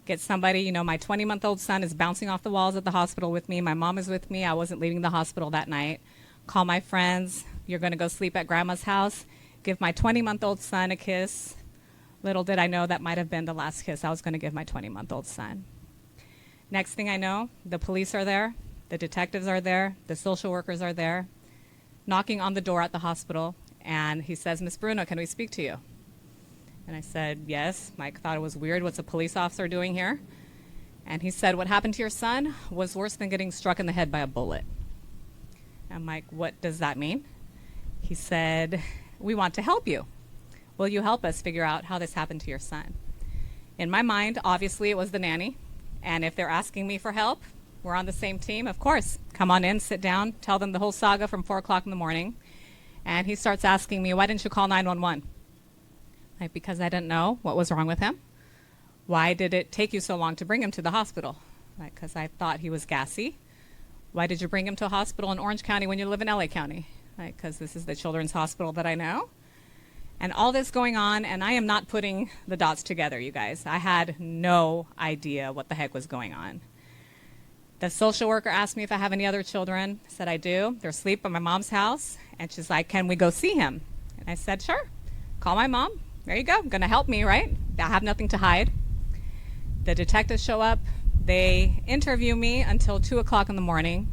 get somebody, my 20-month-old son is bouncing off the walls at the hospital with me. My mom is with me. I wasn't leaving the hospital that night. Call my friends. You're going to go sleep at grandma's house. Give my 20-month-old son a kiss. Little did I know that might have been the last kiss I was going to give my 20-month-old son. Next thing I know, the police are there. The detectives are there, the social workers are there, knocking on the door at the hospital, and he says, Miss Bruno, can we speak to you? And I said, yes. Mike thought it was weird, what's a police officer doing here? And he said, what happened to your son was worse than getting struck in the head by a bullet. I'm like, what does that mean? He said, we want to help you. Will you help us figure out how this happened to your son? In my mind, obviously it was the nanny, and if they're asking me for help, we're on the same team, of course. Come on in, sit down, tell them the whole saga from 4 o'clock in the morning. And he starts asking me, why didn't you call 911? Like, because I didn't know what was wrong with him. Why did it take you so long to bring him to the hospital? Like, because I thought he was gassy. Why did you bring him to a hospital in Orange County when you live in LA County? Like, because this is the children's hospital that I know. And all this going on, and I am not putting the dots together, you guys. I had no idea what the heck was going on. The social worker asked me if I have any other children. I said, I do. They're asleep at my mom's house. And she's like, can we go see him? And I said, sure. Call my mom. There you go. Going to help me, right? I have nothing to hide. The detectives show up. They interview me until 2 o'clock in the morning.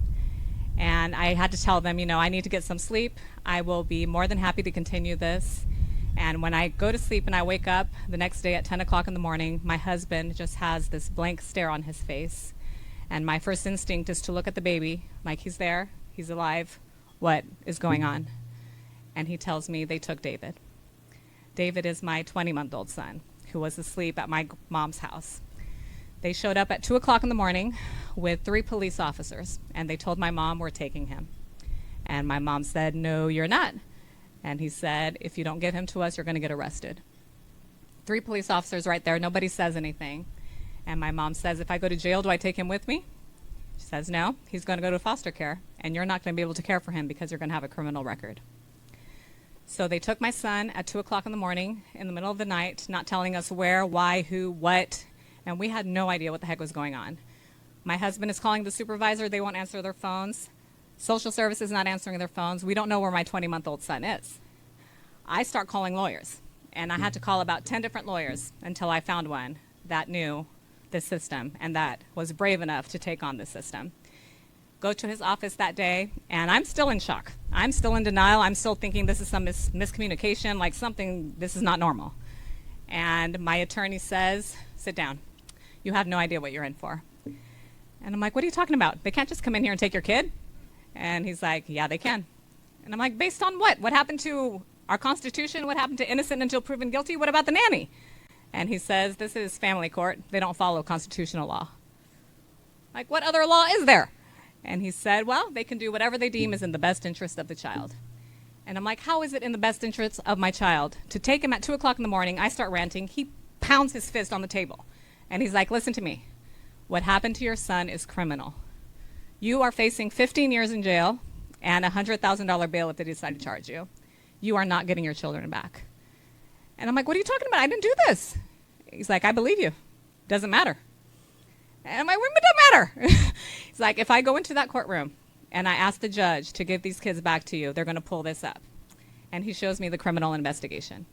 And I had to tell them, I need to get some sleep. I will be more than happy to continue this. And when I go to sleep and I wake up the next day at 10 o'clock in the morning, my husband just has this blank stare on his face. And my first instinct is to look at the baby, like he's there, he's alive, what is going on? And he tells me they took David. David is my 20-month-old son who was asleep at my mom's house. They showed up at 2 o'clock in the morning with 3 police officers, and they told my mom, we're taking him. And my mom said, no, you're not. And he said, if you don't give him to us, you're going to get arrested. 3 police officers right there. Nobody says anything. And my mom says, if I go to jail, do I take him with me? She says, no, he's going to go to foster care, and you're not going to be able to care for him because you're going to have a criminal record. So they took my son at 2 o'clock in the morning, in the middle of the night, not telling us where, why, who, what, and we had no idea what the heck was going on. My husband is calling the supervisor. They won't answer their phones. Social services not answering their phones. We don't know where my 20-month-old son is. I start calling lawyers, and I had to call about 10 different lawyers until I found one that knew the system and that was brave enough to take on the system. Go to his office that day, and I'm still in shock. I'm still in denial. I'm still thinking this is some miscommunication, like something, this is not normal. And my attorney says, sit down. You have no idea what you're in for. And I'm like, what are you talking about? They can't just come in here and take your kid? And he's like, yeah, they can. And I'm like, based on what? What happened to our Constitution? What happened to innocent until proven guilty? What about the nanny? And he says, this is family court. They don't follow constitutional law. Like, what other law is there? And he said, well, they can do whatever they deem is in the best interest of the child. And I'm like, how is it in the best interest of my child? To take him at 2 o'clock in the morning, I start ranting. He pounds his fist on the table. And he's like, listen to me. What happened to your son is criminal. You are facing 15 years in jail and a $100,000 bail if they decide to charge you. You are not getting your children back. And I'm like, what are you talking about? I didn't do this. He's like, I believe you. Doesn't matter. And I'm like, what doesn't matter? He's like, if I go into that courtroom and I ask the judge to give these kids back to you, they're going to pull this up. And he shows me the criminal investigation.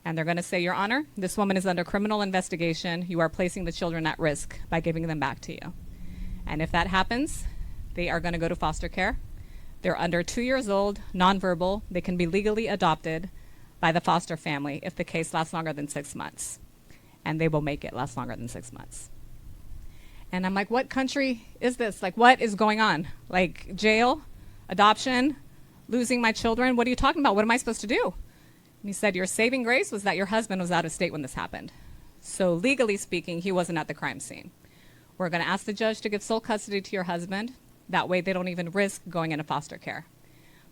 And they're going to say, Your Honor, this woman is under criminal investigation. You are placing the children at risk by giving them back to you. And if that happens, they are going to go to foster care. They're under 2 years old, nonverbal. They can be legally adopted by the foster family if the case lasts longer than 6 months. And they will make it last longer than 6 months. And I'm like, what country is this? Like, what is going on? Like, jail, adoption, losing my children? What are you talking about? What am I supposed to do? And he said, your saving grace was that your husband was out of state when this happened. So legally speaking, he wasn't at the crime scene. We're going to ask the judge to give sole custody to your husband. That way they don't even risk going into foster care.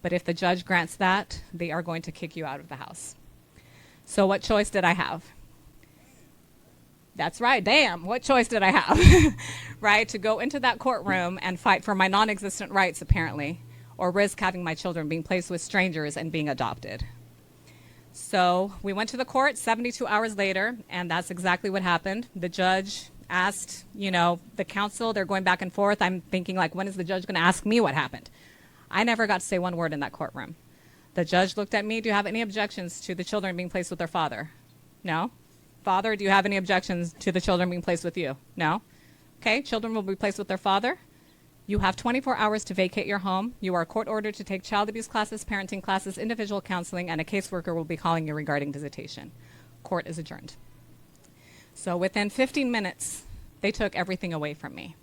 But if the judge grants that, they are going to kick you out of the house. So what choice did I have? That's right, damn, what choice did I have? Right, to go into that courtroom and fight for my non-existent rights, apparently, or risk having my children being placed with strangers and being adopted. So we went to the court 72 hours later, and that's exactly what happened. The judge asked, the counsel, they're going back and forth. I'm thinking, like, when is the judge going to ask me what happened? I never got to say one word in that courtroom. The judge looked at me, do you have any objections to the children being placed with their father? No. Father, do you have any objections to the children being placed with you? No. Okay, children will be placed with their father. You have 24 hours to vacate your home. You are court ordered to take child abuse classes, parenting classes, individual counseling, and a caseworker will be calling you regarding visitation. Court is adjourned. So within 15 minutes, they took everything away from me.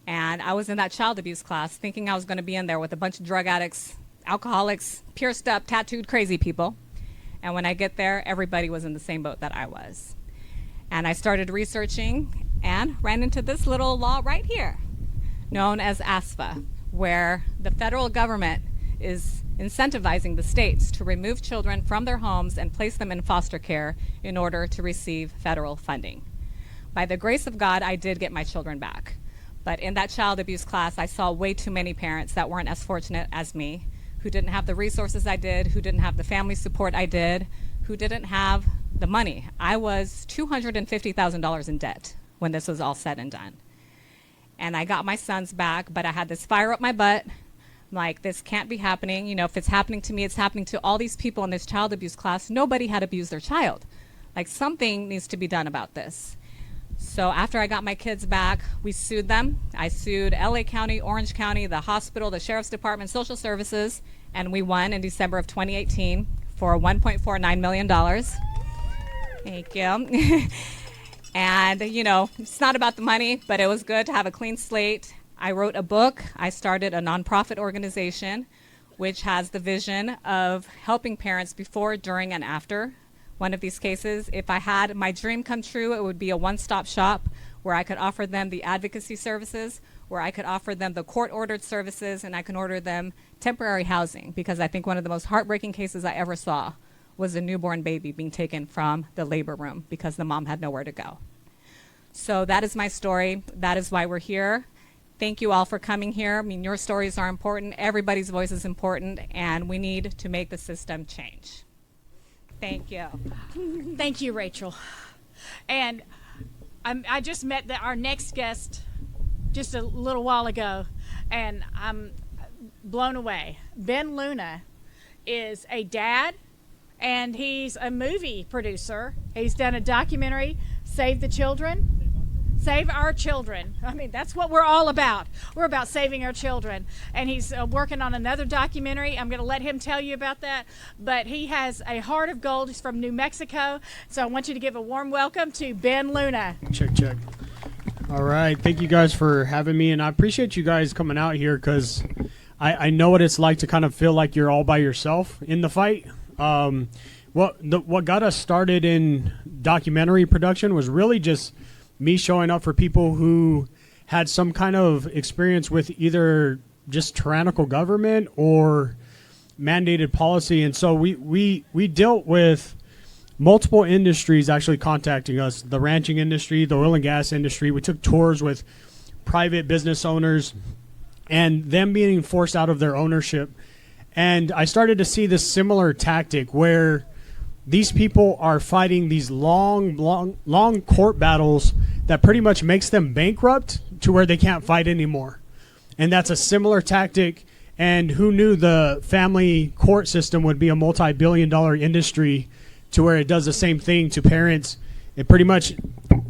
And I was in that child abuse class thinking I was going to be in there with a bunch of drug addicts, alcoholics, pierced up, tattooed, crazy people. And when I get there, everybody was in the same boat that I was. And I started researching and ran into this little law right here, known as ASFA, where the federal government is incentivizing the states to remove children from their homes and place them in foster care in order to receive federal funding. By the grace of God, I did get my children back. But in that child abuse class, I saw way too many parents that weren't as fortunate as me, who didn't have the resources I did, who didn't have the family support I did, who didn't have the money. I was $250,000 in debt when this was all said and done. And I got my sons back, but I had this fire up my butt. I'm like, this can't be happening. If it's happening to me, it's happening to all these people in this child abuse class. Nobody had abused their child. Like, something needs to be done about this. So after I got my kids back, we sued them. I sued LA County, Orange County, the hospital, the sheriff's department, social services, and we won in December of 2018 for $1.49 million. Thank you. And, it's not about the money, but it was good to have a clean slate. I wrote a book. I started a nonprofit organization, which has the vision of helping parents before, during, and after one of these cases. If I had my dream come true, it would be a one-stop shop where I could offer them the advocacy services, where I could offer them the court-ordered services, and I can order them temporary housing, because I think one of the most heartbreaking cases I ever saw was a newborn baby being taken from the labor room because the mom had nowhere to go. So that is my story. That is why we're here. Thank you all for coming here. I mean, your stories are important. Everybody's voice is important, and we need to make the system change. Thank you. Thank you, Rachel. And I just met our next guest just a little while ago, and I'm blown away. Ben Luna is a dad, and he's a movie producer. He's done a documentary, Save the Children. Save our children. I mean, that's what we're all about. We're about saving our children. And he's working on another documentary. I'm going to let him tell you about that. But he has a heart of gold. He's from New Mexico. So I want you to give a warm welcome to Ben Luna. Check. All right. Thank you guys for having me. And I appreciate you guys coming out here because I know what it's like to kind of feel like you're all by yourself in the fight. What got us started in documentary production was really just me showing up for people who had some kind of experience with either just tyrannical government or mandated policy. And so we dealt with multiple industries actually contacting us, the ranching industry, the oil and gas industry. We took tours with private business owners and them being forced out of their ownership. And I started to see this similar tactic where these people are fighting these long court battles that pretty much makes them bankrupt to where they can't fight anymore. And that's a similar tactic. And who knew the family court system would be a multi-billion-dollar industry to where it does the same thing to parents. It pretty much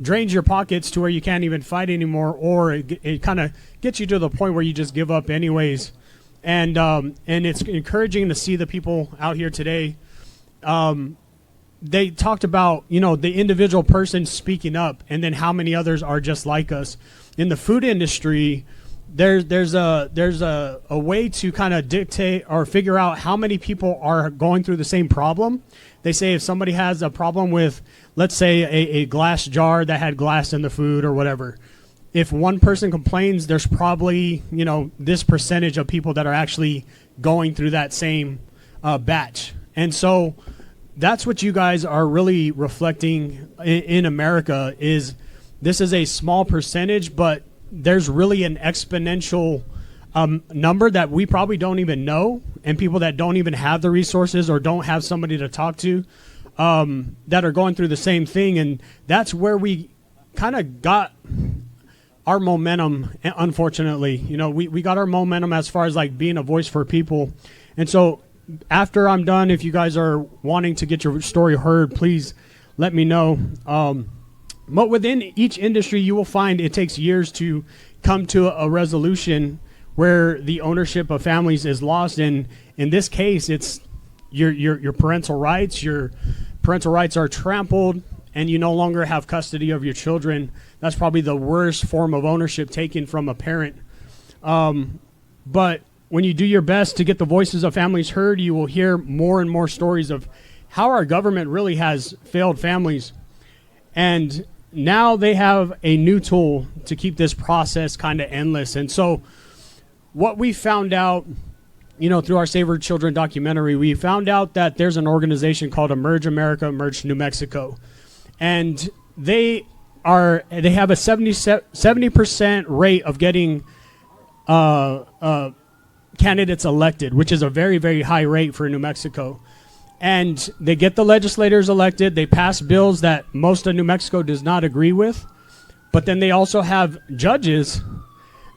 drains your pockets to where you can't even fight anymore, or it kind of gets you to the point where you just give up anyways. And it's encouraging to see the people out here today. They talked about, the individual person speaking up and then how many others are just like us. In the food industry, there's a way to kind of dictate or figure out how many people are going through the same problem. They say if somebody has a problem with, let's say, a glass jar that had glass in the food or whatever, if one person complains, there's probably, this percentage of people that are actually going through that same batch. And so that's what you guys are really reflecting in America is this is a small percentage, but there's really an exponential number that we probably don't even know, and people that don't even have the resources or don't have somebody to talk to that are going through the same thing. And that's where we kind of got our momentum, unfortunately. We got our momentum as far as like being a voice for people. And so after I'm done, if you guys are wanting to get your story heard, please let me know. But within each industry, you will find it takes years to come to a resolution where the ownership of families is lost. And in this case, it's your parental rights. Your parental rights are trampled, and you no longer have custody of your children. That's probably the worst form of ownership taken from a parent. But when you do your best to get the voices of families heard, you will hear more and more stories of how our government really has failed families. And now they have a new tool to keep this process kind of endless. And so what we found out, through our Save Our Children documentary, we found out that there's an organization called Emerge America, Emerge New Mexico. And they have a 70% rate of getting candidates elected, which is a very, very high rate for New Mexico. And they get the legislators elected. They pass bills that most of New Mexico does not agree with. But then they also have judges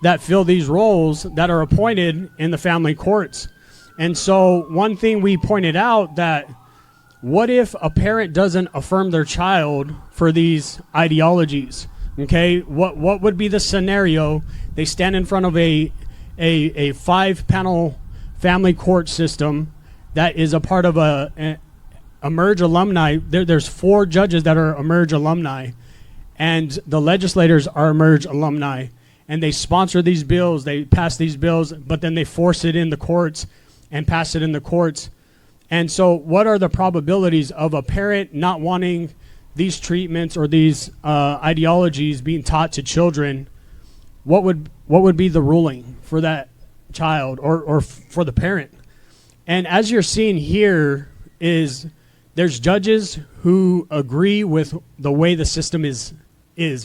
that fill these roles that are appointed in the family courts. And so one thing we pointed out that what if a parent doesn't affirm their child for these ideologies? Okay, what would be the scenario? They stand in front of a 5-panel family court system that is a part of a Emerge alumni. There's 4 judges that are Emerge alumni, and the legislators are Emerge alumni, and they sponsor these bills, they pass these bills, but then they force it in the courts and pass it in the courts. And so what are the probabilities of a parent not wanting these treatments or these ideologies being taught to children? What would be the ruling for that child or for the parent? And as you're seeing here is there's judges who agree with the way the system is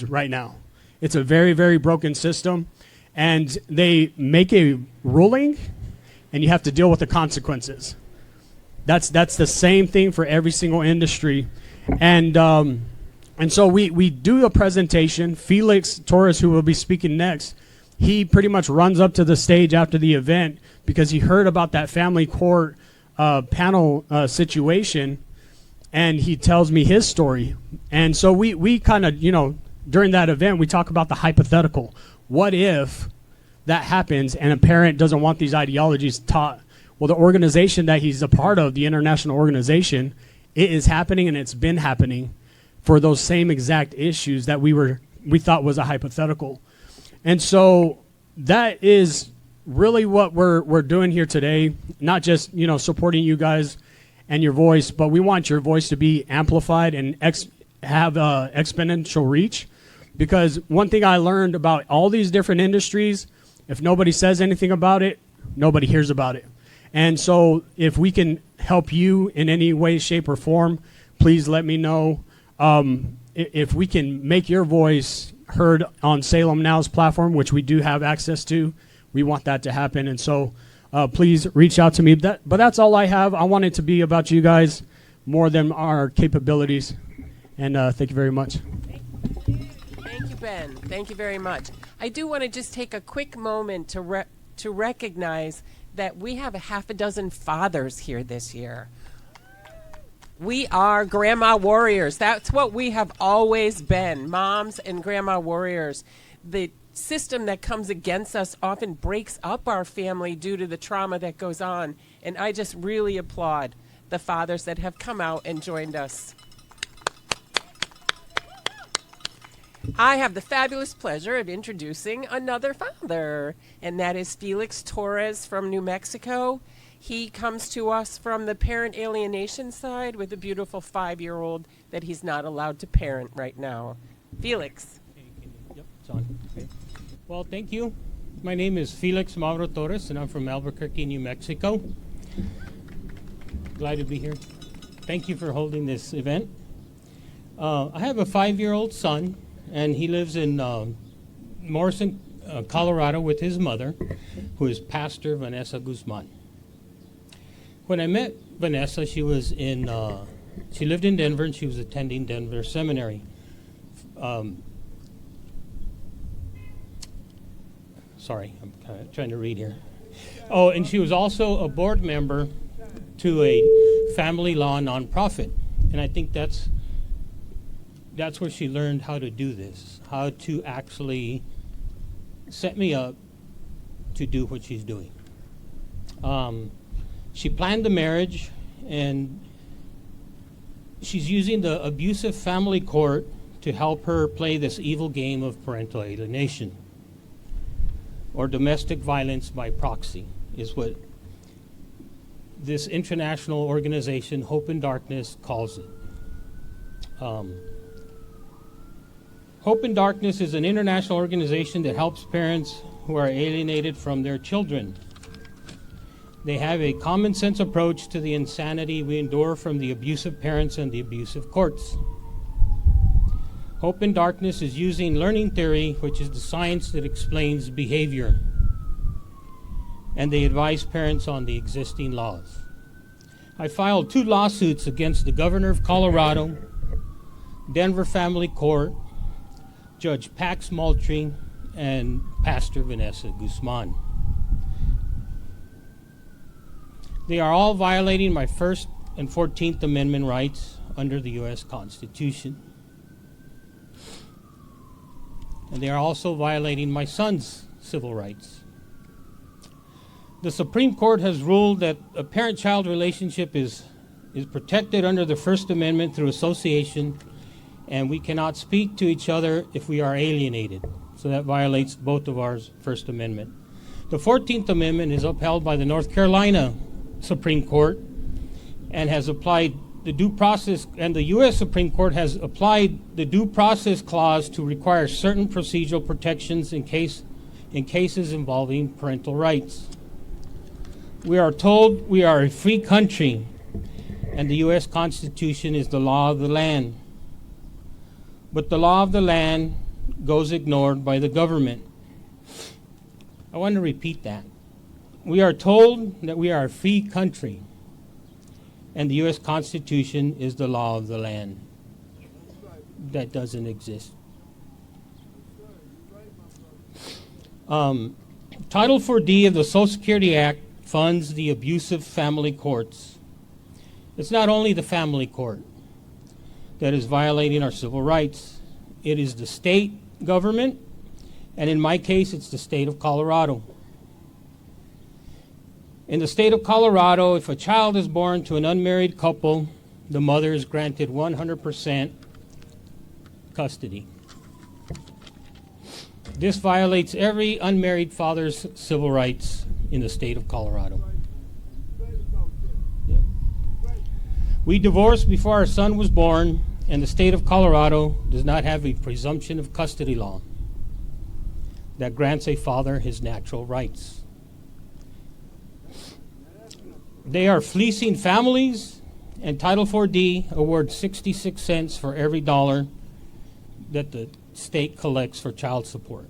right now. It's a very, very broken system, and they make a ruling, and you have to deal with the consequences. That's the same thing for every single industry, and so we do a presentation. Felix Torres, who will be speaking next, he pretty much runs up to the stage after the event because he heard about that family court panel situation, and he tells me his story. And so we kind of, during that event, we talk about the hypothetical. What if that happens and a parent doesn't want these ideologies taught? Well, the organization that he's a part of, the international organization, it is happening, and it's been happening for those same exact issues that we thought was a hypothetical. And so that is really what we're doing here today, not just, supporting you guys and your voice, but we want your voice to be amplified and have exponential reach. Because one thing I learned about all these different industries, if nobody says anything about it, nobody hears about it. And so if we can help you in any way, shape, or form, please let me know. If we can make your voice heard on Salem Now's platform, which we do have access to, we want that to happen. And so please reach out to me. But that's all I have. I want it to be about you guys more than our capabilities. And thank you very much. Thank you, Ben. Thank you very much. I do want to just take a quick moment to recognize that we have a half a dozen fathers here this year. We are grandma warriors. That's what we have always been, moms and grandma warriors. The system that comes against us often breaks up our family due to the trauma that goes on. And I just really applaud the fathers that have come out and joined us. I have the fabulous pleasure of introducing another father, and that is Felix Torres from New Mexico. He comes to us from the parent alienation side with a beautiful 5-year-old that he's not allowed to parent right now. Felix. Yep, it's on. Okay. Well, thank you. My name is Felix Mauro Torres, and I'm from Albuquerque, New Mexico. Glad to be here. Thank you for holding this event. I have a 5-year-old son, and he lives in Morrison, Colorado with his mother, who is Pastor Vanessa Guzman. When I met Vanessa, she lived in Denver, and she was attending Denver Seminary. Sorry, I'm kind of trying to read here. Oh, and she was also a board member to a family law nonprofit. And I think that's where she learned how to do this, how to actually set me up to do what she's doing. She planned the marriage, and she's using the abusive family court to help her play this evil game of parental alienation, or domestic violence by proxy, is what this international organization, Hope in Darkness, calls it. Hope in Darkness is an international organization that helps parents who are alienated from their children. They have a common sense approach to the insanity we endure from the abusive parents and the abusive courts. Hope in Darkness is using learning theory, which is the science that explains behavior, and they advise parents on the existing laws. I filed 2 lawsuits against the governor of Colorado, Denver Family Court, Judge Pax Moultrie, and Pastor Vanessa Guzman. They are all violating my First and 14th Amendment rights under the U.S. Constitution. And they are also violating my son's civil rights. The Supreme Court has ruled that a parent-child relationship is protected under the First Amendment through association, and we cannot speak to each other if we are alienated. So that violates both of our First Amendment. The 14th Amendment is upheld by the North Carolina Supreme Court and has applied the due process, and the U.S. Supreme Court has applied the due process clause to require certain procedural protections in cases involving parental rights. We are told we are a free country, and the U.S. Constitution is the law of the land. But the law of the land goes ignored by the government. I want to repeat that. We are told that we are a free country, and the U.S. Constitution is the law of the land. That doesn't exist. Title 4D of the Social Security Act funds the abusive family courts. It's not only the family court that is violating our civil rights. It is the state government, and in my case, it's the state of Colorado. In the state of Colorado, if a child is born to an unmarried couple, the mother is granted 100% custody. This violates every unmarried father's civil rights in the state of Colorado. Yeah. We divorced before our son was born, and the state of Colorado does not have a presumption of custody law that grants a father his natural rights. They are fleecing families, and Title 4D awards 66 cents for every dollar that the state collects for child support.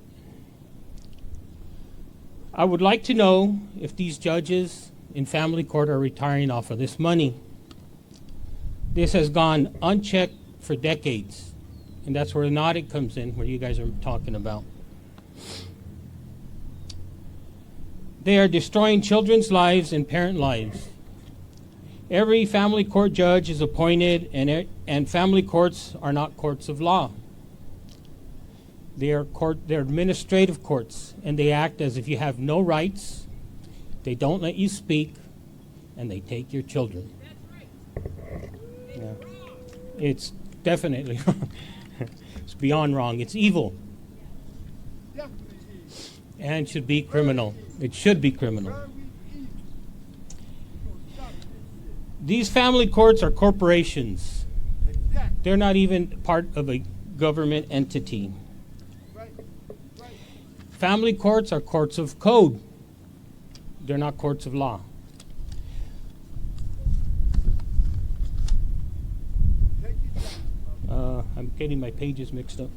I would like to know if these judges in family court are retiring off of this money. This has gone unchecked for decades, and that's where an audit comes in, where you guys are talking about. They are destroying children's lives and parent lives. Every family court judge is appointed, and family courts are not courts of law. They're administrative courts, and they act as if you have no rights. They don't let you speak, and they take your children. Yeah. It's definitely wrong. It's beyond wrong. It's evil. And should be criminal. It should be criminal. These family courts are corporations. They're not even part of a government entity. Family courts are courts of code. They're not courts of law. I'm getting my pages mixed up.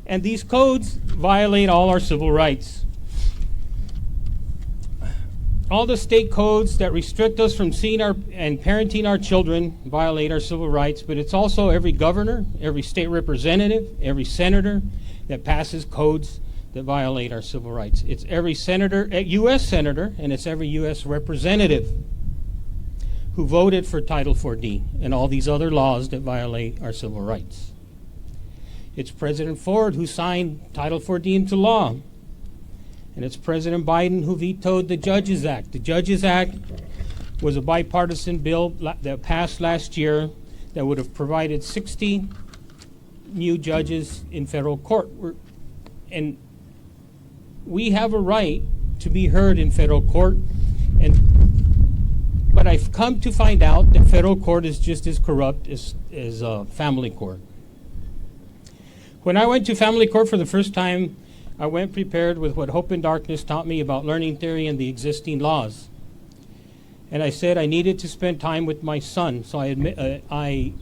And these codes violate all our civil rights. All the state codes that restrict us from seeing and parenting our children violate our civil rights, but it's also every governor, every state representative, every senator that passes codes that violate our civil rights. It's every senator, U.S. senator, and it's every U.S. representative who voted for Title 4D and all these other laws that violate our civil rights. It's President Ford who signed Title 4D into law. And it's President Biden who vetoed the Judges Act. The Judges Act was a bipartisan bill that passed last year that would have provided 60 new judges in federal court. And we have a right to be heard in federal court. But I've come to find out that federal court is just as corrupt as family court. When I went to family court for the first time, I went prepared with what Hope and Darkness taught me about learning theory and the existing laws. And I said I needed to spend time with my son, so I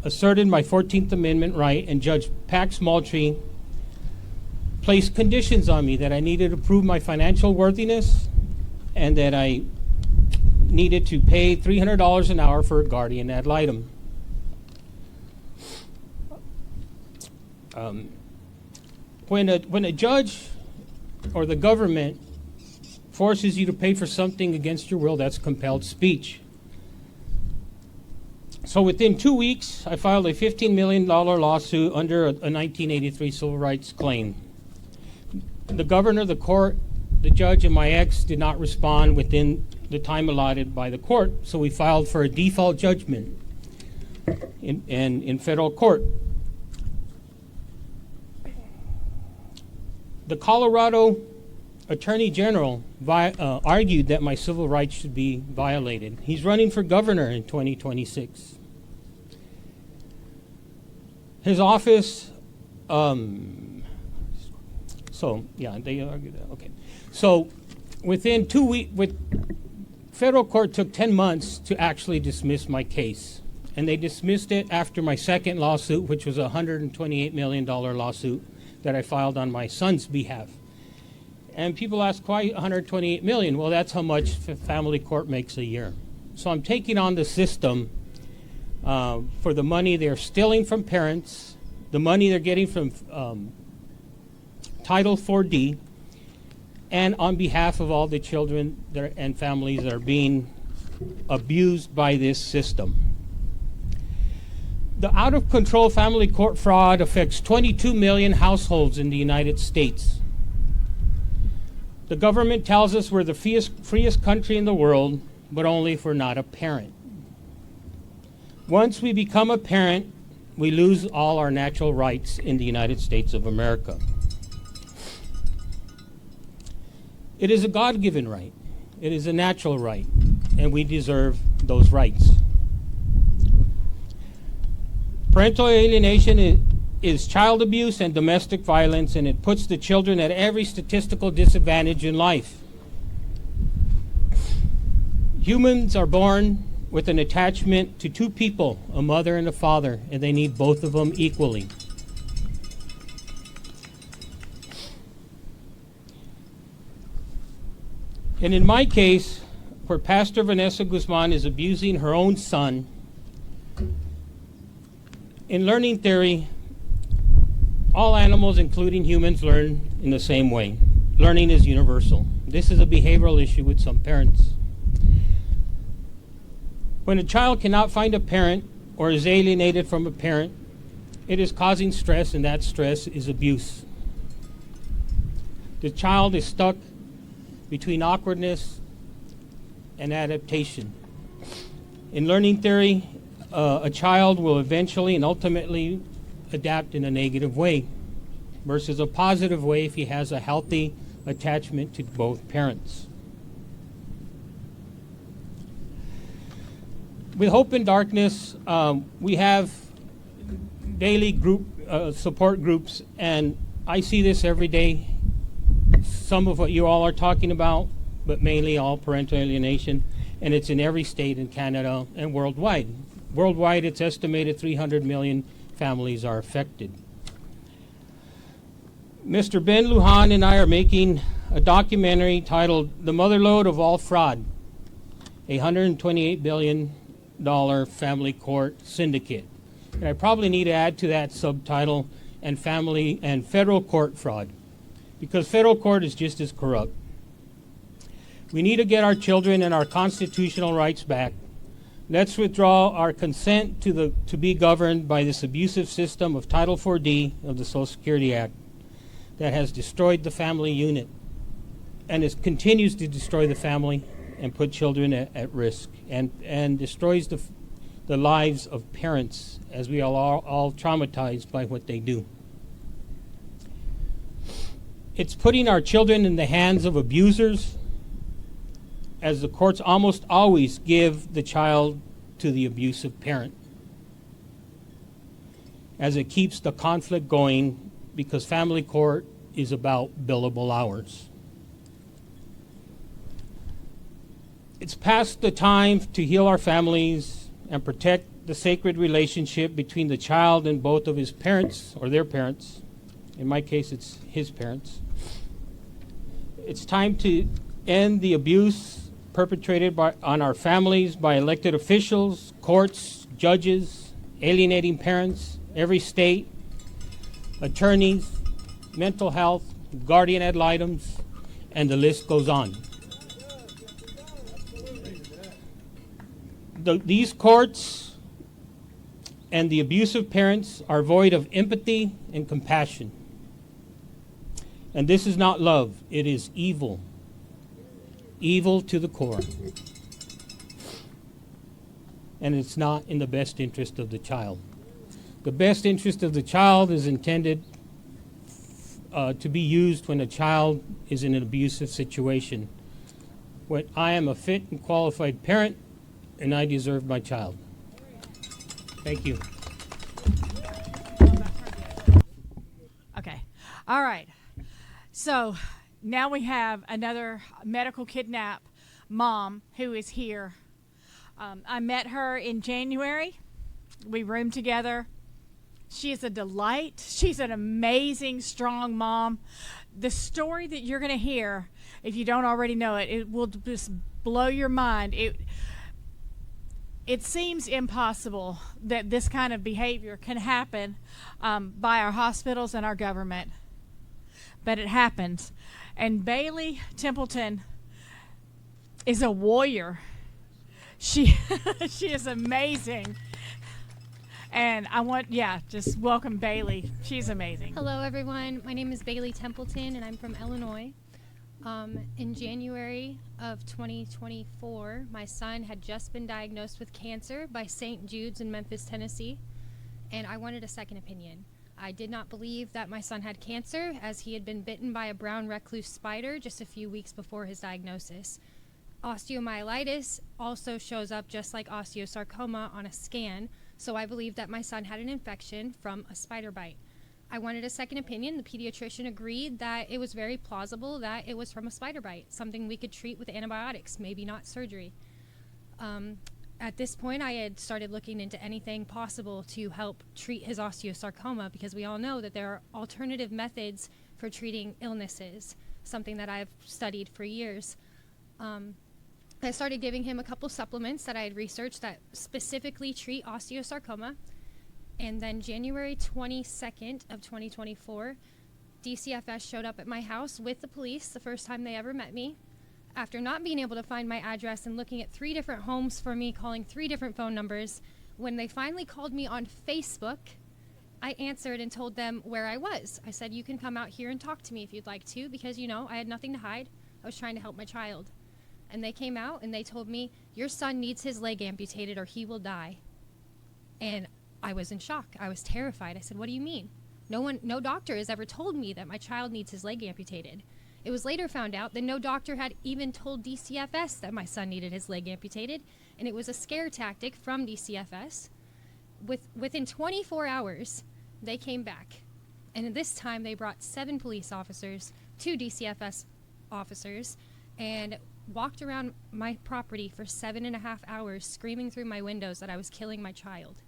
asserted my 14th Amendment right, and Judge Pax Moultrie placed conditions on me that I needed to prove my financial worthiness and that I needed to pay $300 an hour for a guardian ad litem. When a judge or the government forces you to pay for something against your will, that's compelled speech. So within 2 weeks, I filed a $15 million lawsuit under a 1983 civil rights claim. The governor, the court, the judge, and my ex did not respond within the time allotted by the court, so we filed for a default judgment in federal court. The Colorado Attorney General argued that my civil rights should be violated. He's running for governor in 2026. His office, they argued that. Okay. So within 2 weeks, federal court took 10 months to actually dismiss my case. And they dismissed it after my second lawsuit, which was a $128 million lawsuit that I filed on my son's behalf. And people ask, why $128 million? Well, that's how much family court makes a year. So I'm taking on the system for the money they're stealing from parents, the money they're getting from Title 4D, and on behalf of all the children and families that are being abused by this system. The out-of-control family court fraud affects 22 million households in the United States. The government tells us we're the freest country in the world, but only if we're not a parent. Once we become a parent, we lose all our natural rights in the United States of America. It is a God-given right. It is a natural right, and we deserve those rights. Parental alienation is child abuse and domestic violence, and it puts the children at every statistical disadvantage in life. Humans are born with an attachment to two people, a mother and a father, and they need both of them equally. And in my case, where Pastor Vanessa Guzman is abusing her own son, in learning theory, all animals, including humans, learn in the same way. Learning is universal. This is a behavioral issue with some parents. When a child cannot find a parent or is alienated from a parent, it is causing stress, and that stress is abuse. The child is stuck between awkwardness and adaptation. In learning theory, a child will eventually and ultimately adapt in a negative way versus a positive way if he has a healthy attachment to both parents. With Hope in Darkness, we have daily group support groups, and I see this every day. Some of what you all are talking about, but mainly all parental alienation, and it's in every state in Canada and worldwide. Worldwide, it's estimated 300 million families are affected. Mr. Ben Lujan and I are making a documentary titled The Motherlode of All Fraud, a $128 billion family court syndicate. And I probably need to add to that subtitle, and family and federal court fraud, because federal court is just as corrupt. We need to get our children and our constitutional rights back. Let's withdraw our consent to be governed by this abusive system of Title 4D of the Social Security Act that has destroyed the family unit, and it continues to destroy the family and put children at risk, and destroys the lives of parents, as we are all traumatized by what they do. It's putting our children in the hands of abusers, as the courts almost always give the child to the abusive parent, as it keeps the conflict going, because family court is about billable hours. It's past the time to heal our families and protect the sacred relationship between the child and both of his parents or their parents. In my case, it's his parents. It's time to end the abuse perpetrated on our families by elected officials, courts, judges, alienating parents, every state, attorneys, mental health, guardian ad litems, and the list goes on. These courts and the abusive parents are void of empathy and compassion. And this is not love, it is evil. Evil to the core. And it's not in the best interest of the child. The best interest of the child is intended to be used when a child is in an abusive situation. When I am a fit and qualified parent, and I deserve my child. Thank you. Okay. All right. So now we have another medical kidnap mom who is here. I met her in January. We roomed together. She is a delight. She's an amazing, strong mom. The story that you're going to hear, if you don't already know it, it will just blow your mind. It seems impossible that this kind of behavior can happen by our hospitals and our government, but it happens. And Bailey Templeton is a warrior. She is amazing. And I want, just welcome Bailey. She's amazing. Hello, everyone. My name is Bailey Templeton, and I'm from Illinois. In January of 2024, my son had just been diagnosed with cancer by St. Jude's in Memphis, Tennessee, and I wanted a second opinion. I did not believe that my son had cancer, as he had been bitten by a brown recluse spider just a few weeks before his diagnosis. Osteomyelitis also shows up just like osteosarcoma on a scan, so I believed that my son had an infection from a spider bite. I wanted a second opinion. The pediatrician agreed that it was very plausible that it was from a spider bite, something we could treat with antibiotics, maybe not surgery. At this point, I had started looking into anything possible to help treat his osteosarcoma, because we all know that there are alternative methods for treating illnesses, something that I've studied for years. I started giving him a couple supplements that I had researched that specifically treat osteosarcoma. And then January 22nd of 2024, DCFS showed up at my house with the police the first time they ever met me. After not being able to find my address and looking at 3 different homes for me, calling 3 different phone numbers, when they finally called me on Facebook, I answered and told them where I was. I said, you can come out here and talk to me if you'd like to, because, I had nothing to hide. I was trying to help my child. And they came out and they told me, your son needs his leg amputated or he will die. And I was in shock. I was terrified. I said, what do you mean? No doctor has ever told me that my child needs his leg amputated. It was later found out that no doctor had even told DCFS that my son needed his leg amputated, and it was a scare tactic from DCFS. Within 24 hours, they came back, and this time they brought 7 police officers, 2 DCFS officers, and walked around my property for 7.5 hours, screaming through my windows that I was killing my child.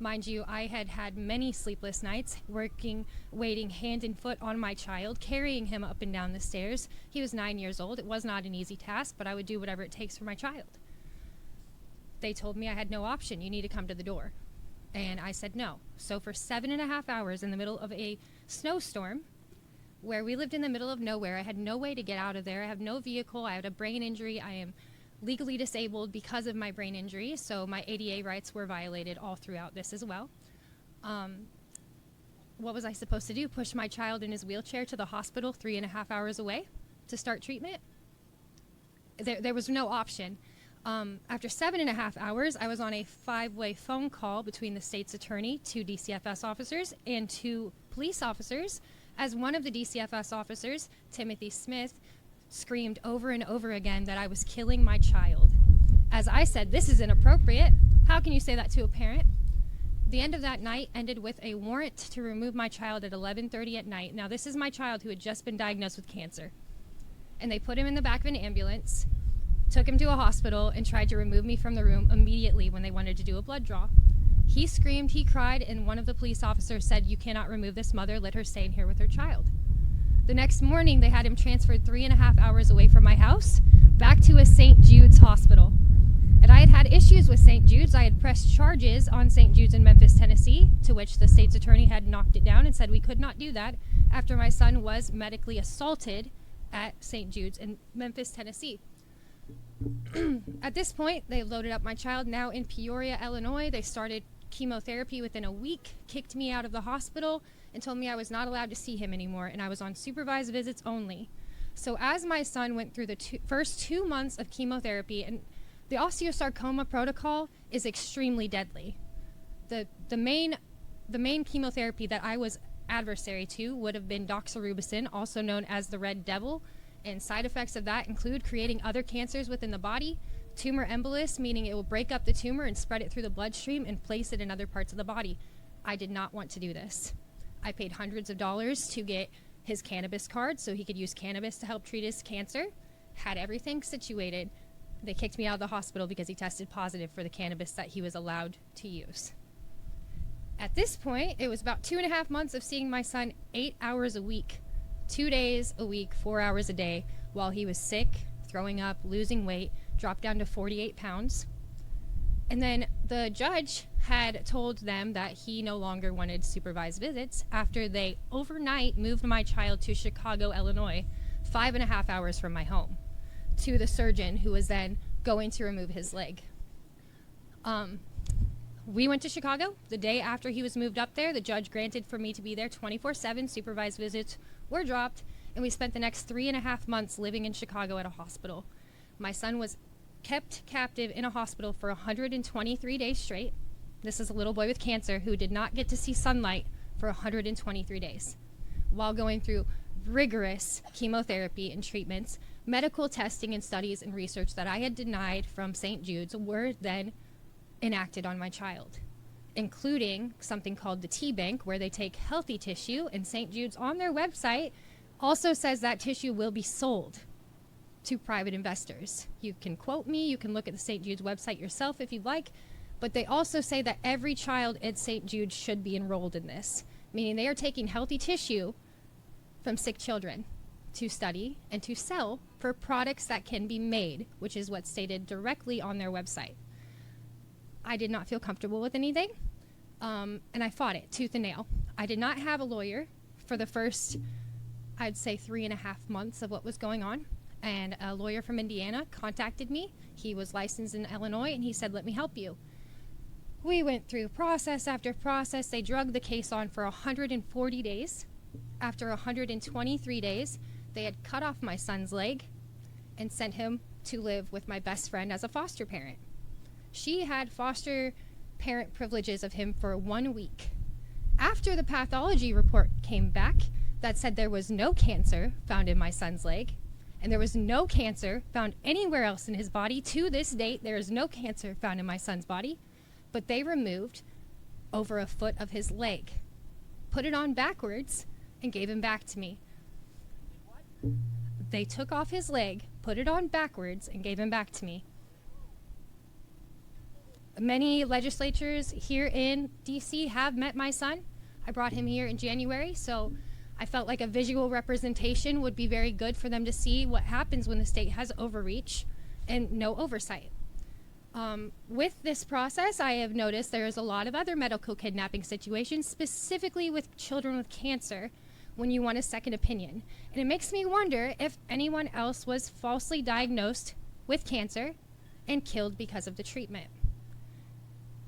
Mind you, I had had many sleepless nights, waiting hand and foot on my child, carrying him up and down the stairs. He was 9 years old. It was not an easy task, but I would do whatever it takes for my child. They told me I had no option. You need to come to the door. And I said no. So for 7.5 hours in the middle of a snowstorm, where we lived in the middle of nowhere, I had no way to get out of there. I have no vehicle. I had a brain injury. I am legally disabled because of my brain injury, so my ADA rights were violated all throughout this as well. What was I supposed to do? Push my child in his wheelchair to the hospital 3.5 hours away to start treatment? There was no option. After 7.5 hours, I was on a 5-way phone call between the state's attorney, 2 DCFS officers, and 2 police officers, as one of the DCFS officers, Timothy Smith, screamed over and over again that I was killing my child. As I said, this is inappropriate. How can you say that to a parent? The end of that night ended with a warrant to remove my child at 11:30 at night. Now, this is my child who had just been diagnosed with cancer. And they put him in the back of an ambulance, took him to a hospital, and tried to remove me from the room immediately when they wanted to do a blood draw. He screamed, he cried, and one of the police officers said, you cannot remove this mother, let her stay in here with her child. The next morning, they had him transferred 3.5 hours away from my house, back to a St. Jude's hospital. And I had had issues with St. Jude's. I had pressed charges on St. Jude's in Memphis, Tennessee, to which the state's attorney had knocked it down and said we could not do that after my son was medically assaulted at St. Jude's in Memphis, Tennessee. At this point, they loaded up my child now in Peoria, Illinois. They started chemotherapy within a week, kicked me out of the hospital, and told me I was not allowed to see him anymore, and I was on supervised visits only. So as my son went through the first 2 months of chemotherapy, and the osteosarcoma protocol is extremely deadly. The main chemotherapy that I was adversary to would have been doxorubicin, also known as the Red Devil, and side effects of that include creating other cancers within the body, tumor embolus, meaning it will break up the tumor and spread it through the bloodstream and place it in other parts of the body. I did not want to do this. I paid hundreds of dollars to get his cannabis card so he could use cannabis to help treat his cancer, had everything situated. They kicked me out of the hospital because he tested positive for the cannabis that he was allowed to use. At this point, it was about 2.5 months of seeing my son 8 hours a week, 2 days a week, 4 hours a day, while he was sick, throwing up, losing weight, dropped down to 48 pounds. And then the judge had told them that he no longer wanted supervised visits after they overnight moved my child to Chicago, Illinois, 5.5 hours from my home, to the surgeon who was then going to remove his leg. We went to Chicago. The day after he was moved up there, the judge granted for me to be there 24/7. Supervised visits were dropped, and we spent the next 3.5 months living in Chicago at a hospital. My son was kept captive in a hospital for 123 days straight. This is a little boy with cancer who did not get to see sunlight for 123 days while going through rigorous chemotherapy and treatments. Medical testing and studies and research that I had denied from St. Jude's were then enacted on my child, including something called the T-Bank, where they take healthy tissue, and St. Jude's on their website also says that tissue will be sold to private investors. You can quote me, you can look at the St. Jude's website yourself if you'd like, but they also say that every child at St. Jude should be enrolled in this, meaning they are taking healthy tissue from sick children to study and to sell for products that can be made, which is what's stated directly on their website. I did not feel comfortable with anything, and I fought it tooth and nail. I did not have a lawyer for the first, I'd say, 3.5 months of what was going on, and a lawyer from Indiana contacted me. He was licensed in Illinois, and he said, "Let me help you." We went through process after process. They drugged the case on for 140 days. After 123 days, they had cut off my son's leg and sent him to live with my best friend as a foster parent. She had foster parent privileges of him for 1 week. After the pathology report came back that said there was no cancer found in my son's leg, and there was no cancer found anywhere else in his body, to this date, there is no cancer found in my son's body, but they removed over 1 foot of his leg, put it on backwards, and gave him back to me. They took off his leg, put it on backwards, and gave him back to me. Many legislatures here in DC have met my son. I brought him here in January, so I felt like a visual representation would be very good for them to see what happens when the state has overreach and no oversight. With this process, I have noticed there is a lot of other medical kidnapping situations, specifically with children with cancer, when you want a second opinion. And it makes me wonder if anyone else was falsely diagnosed with cancer and killed because of the treatment.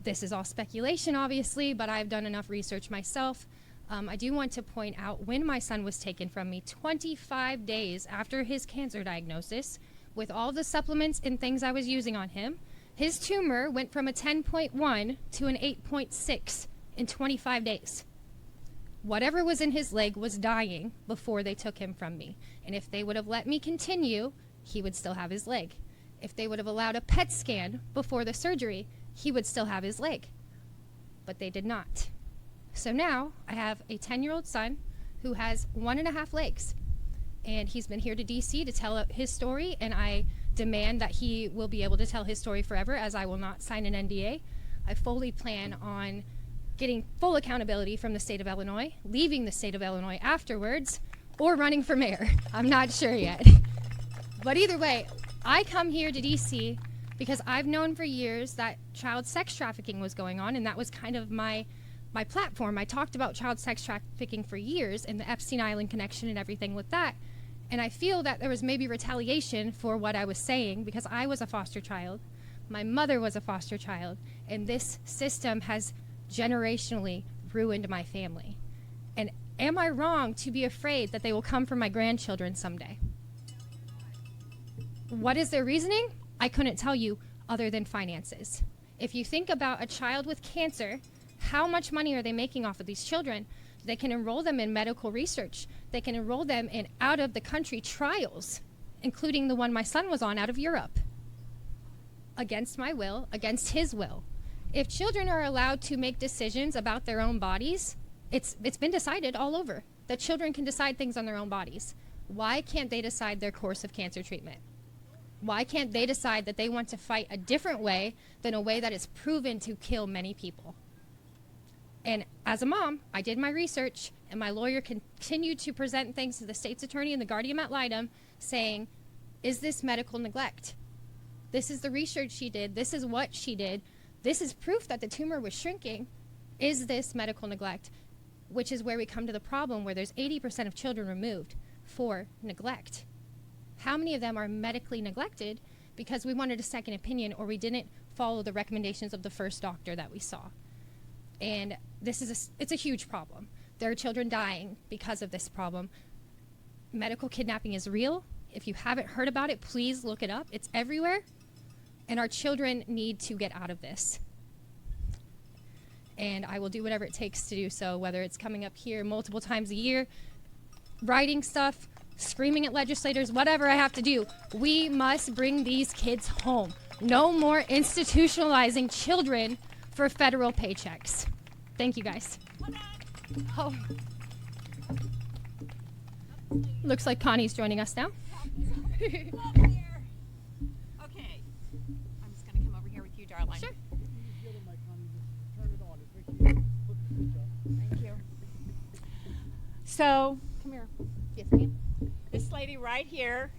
This is all speculation, obviously, but I've done enough research myself. I do want to point out when my son was taken from me, 25 days after his cancer diagnosis, with all the supplements and things I was using on him, his tumor went from a 10.1 to an 8.6 in 25 days. Whatever was in his leg was dying before they took him from me. And if they would have let me continue, he would still have his leg. If they would have allowed a PET scan before the surgery, he would still have his leg. But they did not. So now I have a 10-year-old son who has 1.5 legs. And he's been here to DC to tell his story, and I demand that he will be able to tell his story forever, as I will not sign an NDA. I fully plan on getting full accountability from the state of Illinois, leaving the state of Illinois afterwards, or running for mayor. I'm not sure yet. But either way, I come here to DC because I've known for years that child sex trafficking was going on, and that was kind of my platform. I talked about child sex trafficking for years and the Epstein Island connection and everything with that. And I feel that there was maybe retaliation for what I was saying because I was a foster child. My mother was a foster child. And this system has generationally ruined my family. And am I wrong to be afraid that they will come for my grandchildren someday? What is their reasoning? I couldn't tell you other than finances. If you think about a child with cancer, how much money are they making off of these children? They can enroll them in medical research. They can enroll them in out-of-the-country trials, including the one my son was on out of Europe. Against my will, against his will. If children are allowed to make decisions about their own bodies, it's been decided all over that children can decide things on their own bodies. Why can't they decide their course of cancer treatment? Why can't they decide that they want to fight a different way than a way that is proven to kill many people? And as a mom, I did my research, and my lawyer continued to present things to the state's attorney and the guardian ad litem saying, is this medical neglect? This is the research she did. This is what she did. This is proof that the tumor was shrinking. Is this medical neglect? Which is where we come to the problem where there's 80% of children removed for neglect. How many of them are medically neglected because we wanted a second opinion or we didn't follow the recommendations of the first doctor that we saw? And it's a huge problem. There are children dying because of this problem. Medical kidnapping is real. If you haven't heard about it, please look it up. It's everywhere. And our children need to get out of this. And I will do whatever it takes to do so, whether it's coming up here multiple times a year, writing stuff, screaming at legislators, whatever I have to do. We must bring these kids home. No more institutionalizing children for federal paychecks. Thank you, guys. Oh. Looks like Connie's joining us now. Okay. I'm just going to come over here with you, darling. Sure. Thank you. So, come here. Yes, ma'am. This lady right here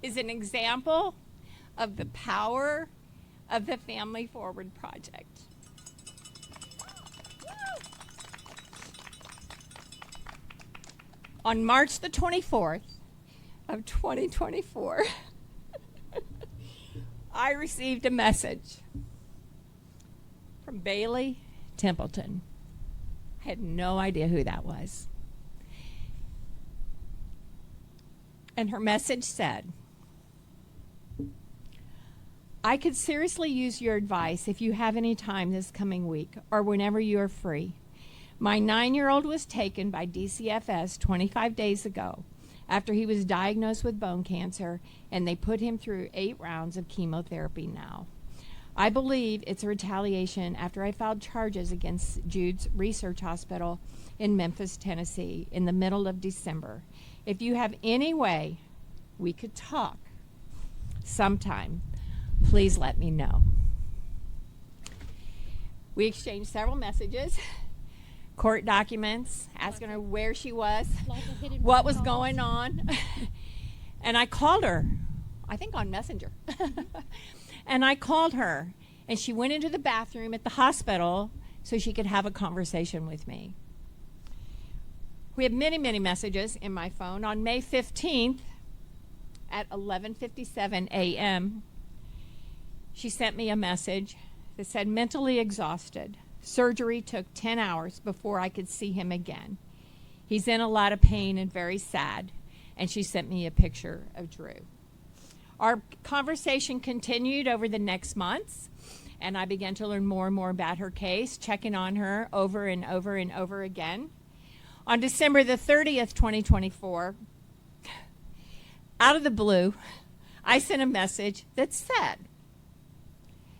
is an example of the power of the Family Forward Project. On March the 24th of 2024, I received a message from Bailey Templeton. I had no idea who that was. And her message said, I could seriously use your advice if you have any time this coming week or whenever you are free. My 9-year-old was taken by DCFS 25 days ago after he was diagnosed with bone cancer, and they put him through 8 rounds of chemotherapy now. I believe it's a retaliation after I filed charges against Jude's Research Hospital in Memphis, Tennessee in the middle of December. If you have any way we could talk sometime, please let me know. We exchanged several messages, court documents, asking her where she was, what was going on. And I called her, I think on Messenger. And I called her, and she went into the bathroom at the hospital so she could have a conversation with me. We have many, many messages in my phone. On May 15th at 11:57 a.m., she sent me a message that said, mentally exhausted. Surgery took 10 hours before I could see him again. He's in a lot of pain and very sad. And she sent me a picture of Drew. Our conversation continued over the next months, and I began to learn more and more about her case, checking on her over and over and over again. On December the 30th, 2024, out of the blue, I sent a message that said,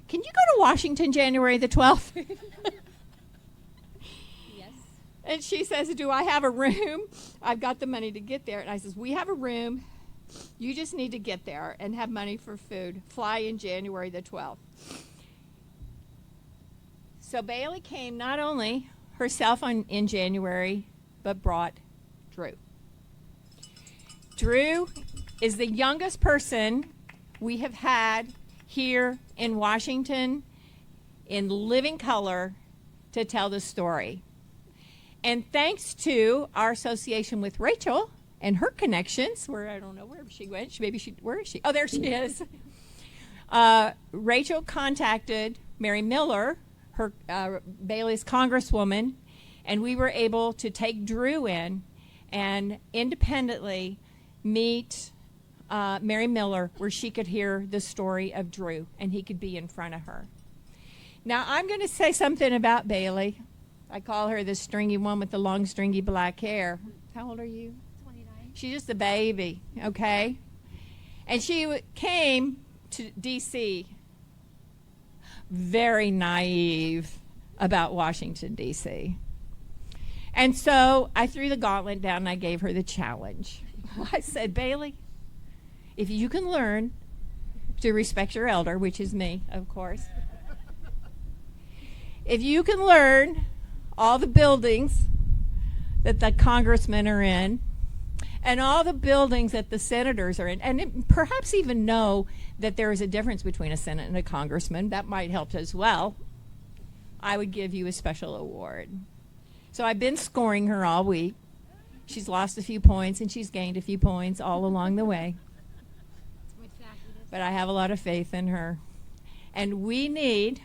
can you go to Washington January the 12th? Yes. And she says, do I have a room? I've got the money to get there. And I says, we have a room. You just need to get there and have money for food. Fly in January the 12th. So Bailey came not only herself in January, but brought Drew. Drew is the youngest person we have had here in Washington in living color to tell the story. And thanks to our association with Rachel and her connections, where I don't know where she went. Where is she? Oh, there she is. Rachel contacted Mary Miller, her Bailey's congresswoman, and we were able to take Drew in and independently meet Mary Miller, where she could hear the story of Drew and he could be in front of her. Now, I'm going to say something about Bailey. I call her the stringy one with the long, stringy black hair. How old are you? 29. She's just a baby, okay? And she came to D.C. very naive about Washington, D.C. And so I threw the gauntlet down and I gave her the challenge. I said, Bailey, if you can learn to respect your elder, which is me, of course, if you can learn all the buildings that the congressmen are in and all the buildings that the senators are in, and perhaps even know that there is a difference between a senate and a congressman, that might help as well, I would give you a special award. So I've been scoring her all week. She's lost a few points and she's gained a few points all along the way. But I have a lot of faith in her. And we need,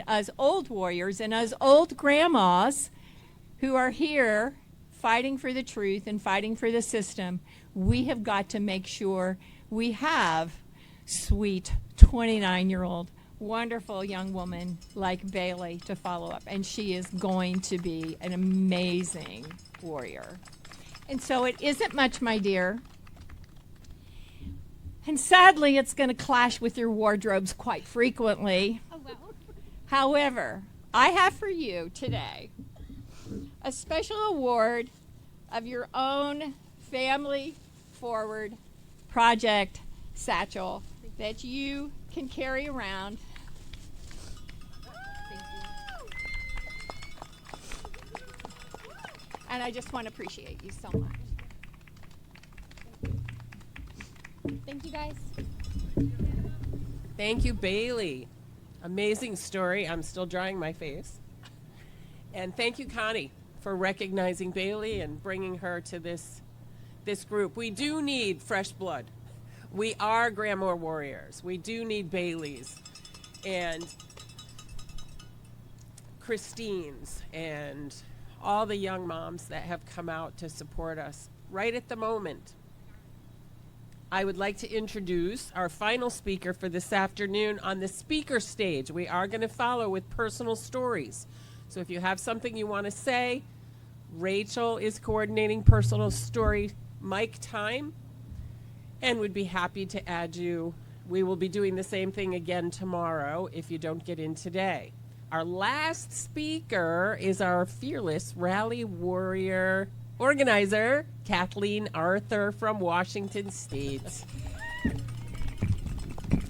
us old warriors and us old grandmas who are here fighting for the truth and fighting for the system, we have got to make sure we have sweet 29-year-old wonderful young woman like Bailey to follow up, and she is going to be an amazing warrior. And so it isn't much, my dear, and sadly it's going to clash with your wardrobes quite frequently. Oh, well. However, I have for you today a special award of your own family forward project satchel that you can carry around. And I just want to appreciate you so much. Thank you, guys. Thank you, Bailey. Amazing story. I'm still drying my face. And thank you, Connie, for recognizing Bailey and bringing her to this group. We do need fresh blood. We are grandma warriors. We do need Baileys and Christines and all the young moms that have come out to support us right at the moment. I would like to introduce our final speaker for this afternoon on the speaker stage. We are going to follow with personal stories. So if you have something you want to say, Rachel is coordinating personal story mic time and would be happy to add you. We will be doing the same thing again tomorrow if you don't get in today. Our last speaker is our fearless rally warrior organizer, Kathleen Arthur from Washington State.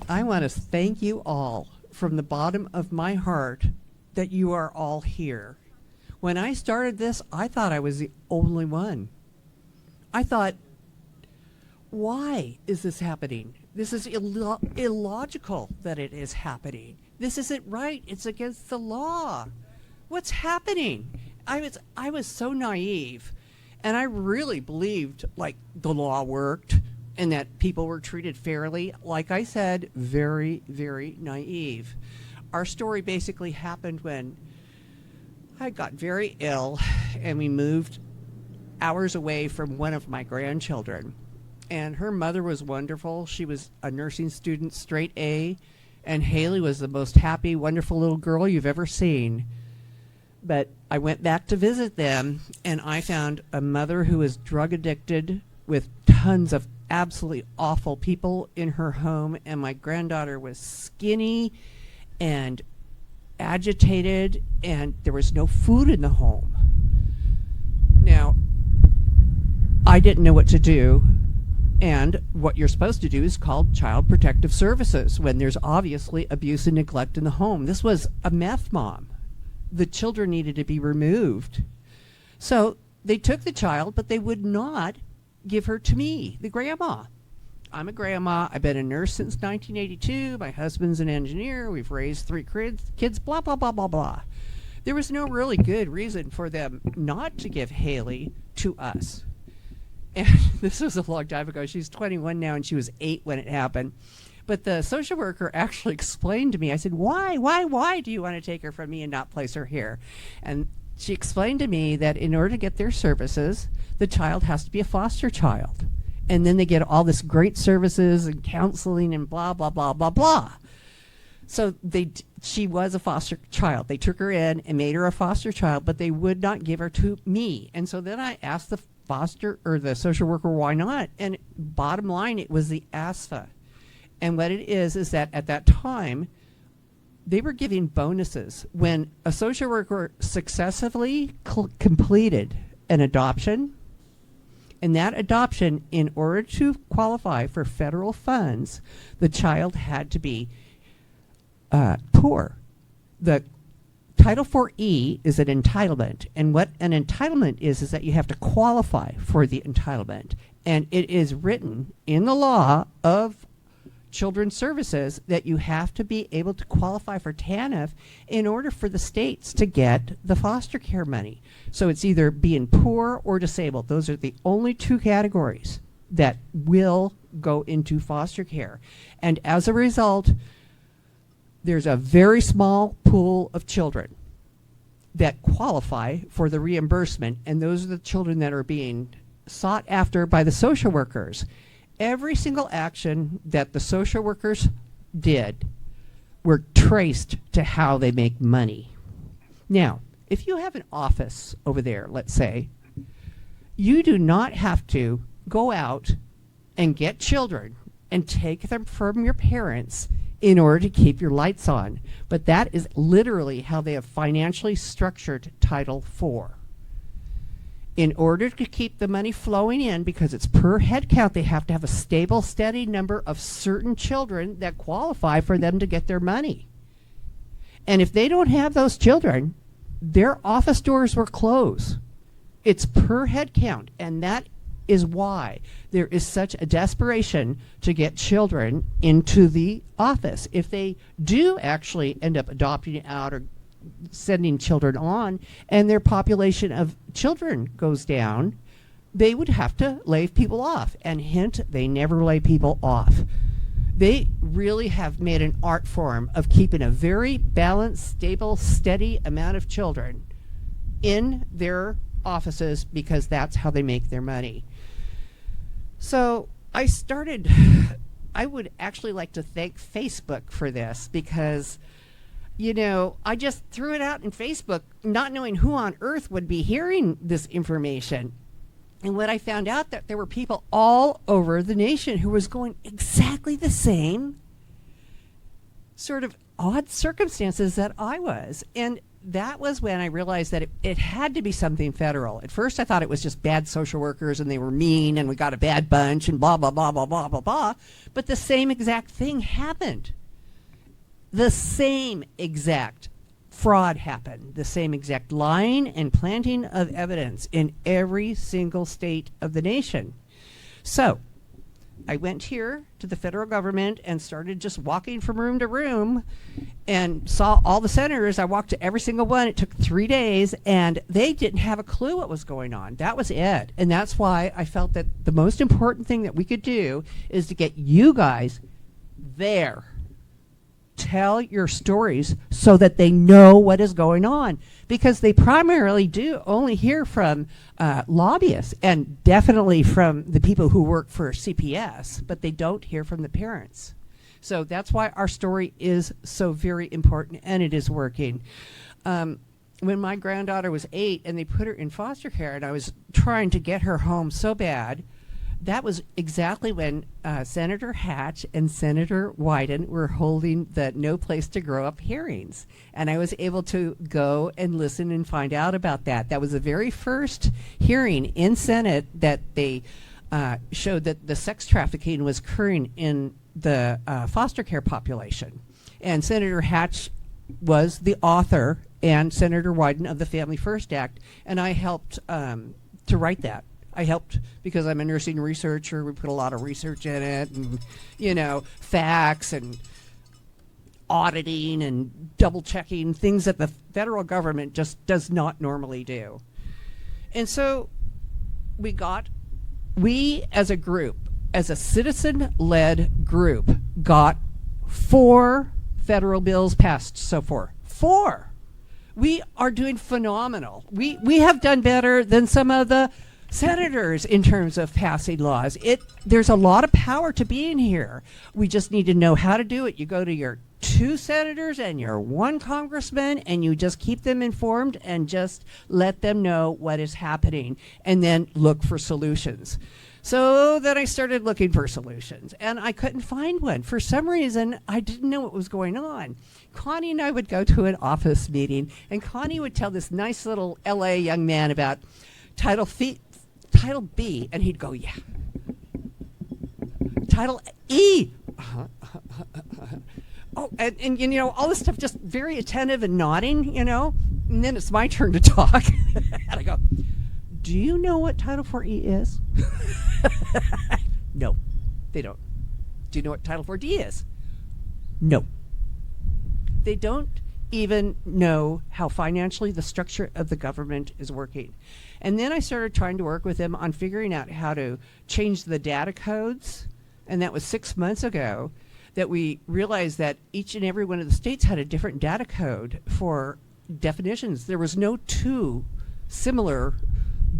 I want to thank you all from the bottom of my heart that you are all here. When I started this, I thought I was the only one. I thought, why is this happening? This is illogical that it is happening. This isn't right. It's against the law. What's happening? I was so naive, and I really believed like the law worked and that people were treated fairly. Like I said, very, very naive. Our story basically happened when I got very ill and we moved hours away from one of my grandchildren. And her mother was wonderful. She was a nursing student, straight A, and Haley was the most happy, wonderful little girl you've ever seen. But I went back to visit them, and I found a mother who was drug addicted with tons of absolutely awful people in her home, and my granddaughter was skinny and agitated, and there was no food in the home. Now, I didn't know what to do. And what you're supposed to do is call Child Protective Services when there's obviously abuse and neglect in the home. This was a meth mom. The children needed to be removed. So they took the child, but they would not give her to me, the grandma. I'm a grandma. I've been a nurse since 1982. My husband's an engineer. We've raised 3 kids, blah, blah, blah, blah, blah. There was no really good reason for them not to give Haley to us. And this was a long time ago. She's 21 now, and she was 8 when it happened. But the social worker actually explained to me, I said, why do you want to take her from me and not place her here? And she explained to me that in order to get their services, the child has to be a foster child. And then they get all this great services and counseling and blah, blah, blah, blah, blah. So she was a foster child. They took her in and made her a foster child, but they would not give her to me. And so then I asked the the social worker why not. And bottom line, it was the ASFA. And what it is that at that time, they were giving bonuses. When a social worker successfully completed an adoption, and that adoption, in order to qualify for federal funds, the child had to be poor. The Title 4E is an entitlement, and what an entitlement is that you have to qualify for the entitlement. And it is written in the law of Children's Services that you have to be able to qualify for TANF in order for the states to get the foster care money. So it's either being poor or disabled. Those are the only two categories that will go into foster care. And as a result, there's a very small pool of children that qualify for the reimbursement, and those are the children that are being sought after by the social workers. Every single action that the social workers did were traced to how they make money. Now, if you have an office over there, let's say, you do not have to go out and get children and take them from your parents in order to keep your lights on. But that is literally how they have financially structured Title IV. In order to keep the money flowing in, because it's per head count, they have to have a stable, steady number of certain children that qualify for them to get their money. And if they don't have those children, their office doors will close. It's per head count, and that is why there is such a desperation to get children into the office. If they do actually end up adopting out or sending children on, and their population of children goes down, they would have to lay people off. And hint, they never lay people off. They really have made an art form of keeping a very balanced, stable, steady amount of children in their offices, because that's how they make their money. So I would actually like to thank Facebook for this, because I just threw it out in Facebook, not knowing who on earth would be hearing this information. And when I found out that there were people all over the nation who was going exactly the same sort of odd circumstances that I was. And that was when I realized that it had to be something federal. At first I thought it was just bad social workers and they were mean and we got a bad bunch and blah, blah, blah, blah, blah, blah, blah. But the same exact thing happened. The same exact fraud happened. The same exact lying and planting of evidence in every single state of the nation. So I went here to the federal government and started just walking from room to room and saw all the senators. I walked to every single one. It took 3 days, and they didn't have a clue what was going on. That was it. And that's why I felt that the most important thing that we could do is to get you guys there. Tell your stories so that they know what is going on, because they primarily do only hear from lobbyists and definitely from the people who work for CPS, but they don't hear from the parents. So that's why our story is so very important, and it is working. When my granddaughter was 8 and they put her in foster care, and I was trying to get her home so bad, that was exactly when Senator Hatch and Senator Wyden were holding the No Place to Grow Up hearings. And I was able to go and listen and find out about that. That was the very first hearing in Senate that they showed that the sex trafficking was occurring in the foster care population. And Senator Hatch was the author, and Senator Wyden, of the Family First Act. And I helped to write that. I helped because I'm a nursing researcher. We put a lot of research in it, and, facts and auditing and double checking, things that the federal government just does not normally do. And so we got we as a group, as a citizen-led group, got 4 federal bills passed so far. 4. We are doing phenomenal. We have done better than some of the senators in terms of passing laws. There's a lot of power to being here. We just need to know how to do it. You go to your 2 senators and your 1 congressman, and you just keep them informed and just let them know what is happening, and then look for solutions. So then I started looking for solutions, and I couldn't find one. For some reason, I didn't know what was going on. Connie and I would go to an office meeting, and Connie would tell this nice little LA young man about Title B, and he'd go, yeah. Title E. Oh, and you know, all this stuff, just very attentive and nodding, you know. And then it's my turn to talk. And I go, do you know what Title 4E is? No, they don't. Do you know what Title 4D is? No. They don't even know how financially the structure of the government is working. And then I started trying to work with them on figuring out how to change the data codes. And that was 6 months ago that we realized that each and every one of the states had a different data code for definitions. There was no 2 similar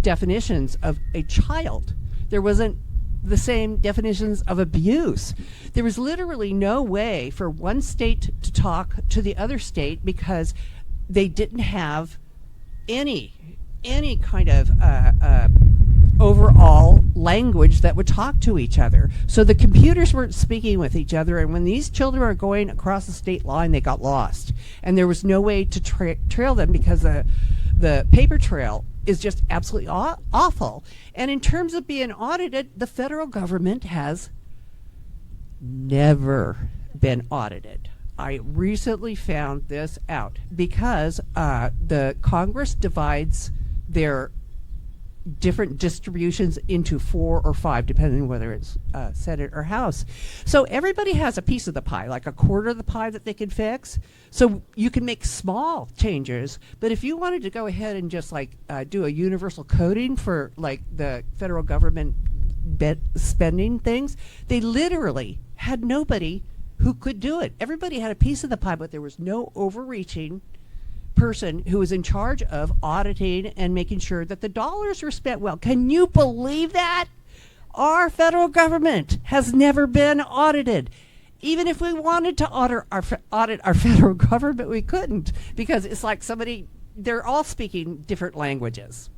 definitions of a child. There wasn't the same definitions of abuse. There was literally no way for one state to talk to the other state because they didn't have any kind of overall language that would talk to each other. So the computers weren't speaking with each other, and when these children were going across the state line, they got lost. And there was no way to trail them because the paper trail is just absolutely awful. And in terms of being audited, the federal government has never been audited. I recently found this out because the Congress divides their different distributions into 4 or 5, depending on whether it's Senate or House. So everybody has a piece of the pie, like a quarter of the pie that they can fix. So you can make small changes, but if you wanted to go ahead and just like do a universal coding for like the federal government spending things, they literally had nobody who could do it. Everybody had a piece of the pie, but there was no overreaching person who was in charge of auditing and making sure that the dollars were spent well. Can you believe that? Our federal government has never been audited. Even if we wanted to audit our federal government, we couldn't, because it's like they're all speaking different languages.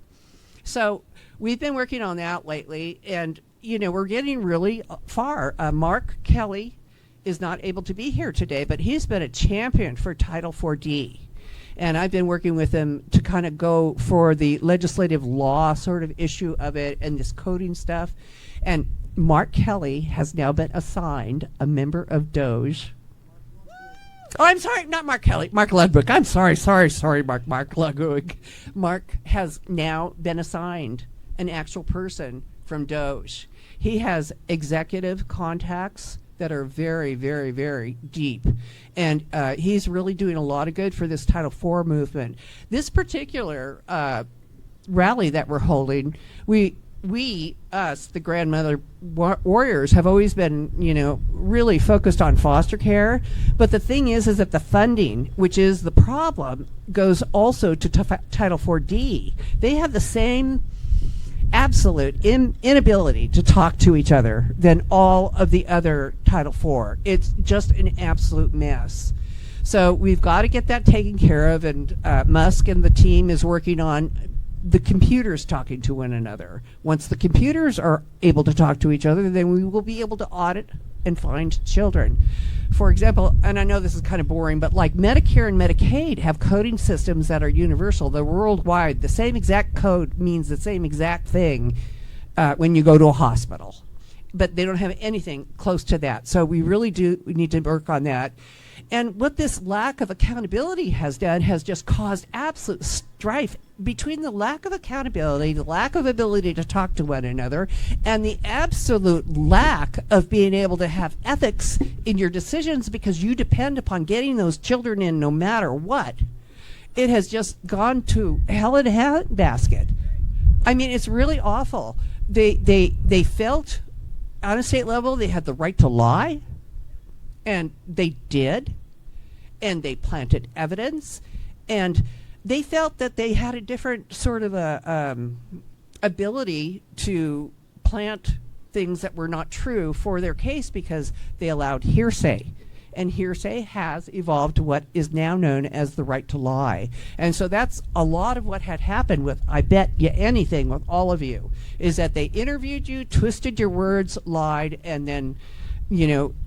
So we've been working on that lately, and you know, we're getting really far. Mark Kelly is not able to be here today, but he's been a champion for Title 4D. And I've been working with him to kind of go for the legislative law sort of issue of it and this coding stuff. And Mark Kelly has now been assigned a member of DOJ. Oh, I'm sorry, not Mark Kelly, Mark Ludwig. I'm sorry, Mark Ludwig. Mark has now been assigned an actual person from DOJ. He has executive contacts that are very, very, very deep. And he's really doing a lot of good for this Title IV movement. This particular rally that we're holding, us, the grandmother warriors, have always been, you know, really focused on foster care. But the thing is that the funding, which is the problem, goes also to Title 4D. They have the same absolute inability to talk to each other than all of the other Title IV. It's just an absolute mess. So we've got to get that taken care of, and Musk and the team is working on the computers talking to one another. Once the computers are able to talk to each other, then we will be able to audit and find children. For example, and I know this is kind of boring, but like Medicare and Medicaid have coding systems that are universal. They're worldwide. The same exact code means the same exact thing when you go to a hospital. But they don't have anything close to that. So we need to work on that. And what this lack of accountability has done has just caused absolute strife between the lack of accountability, the lack of ability to talk to one another, and the absolute lack of being able to have ethics in your decisions because you depend upon getting those children in no matter what. It has just gone to hell in a handbasket. I mean, it's really awful. they felt on a state level they had the right to lie, and they did, and they planted evidence, and they felt that they had a different sort of a ability to plant things that were not true for their case because they allowed hearsay. And hearsay has evolved to what is now known as the right to lie. And so that's a lot of what had happened with, I bet you anything, with all of you, is that they interviewed you, twisted your words, lied, and then,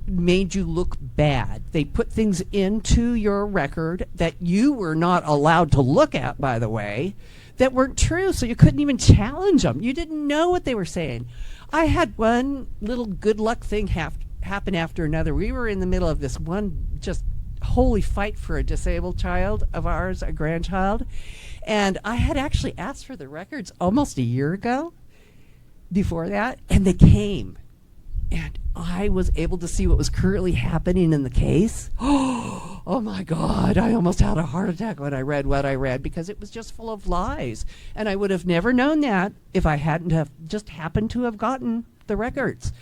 made you look bad. They put things into your record that you were not allowed to look at, by the way, that weren't true, so you couldn't even challenge them. You didn't know what they were saying. I had one little good luck thing happen after another. We were in the middle of this one just holy fight for a disabled child of ours, a grandchild, and I had actually asked for the records almost a year ago before that, and they came, and I was able to see what was currently happening in the case. Oh my God, I almost had a heart attack when I read what I read, because it was just full of lies, and I would have never known that if I hadn't have just happened to have gotten the records.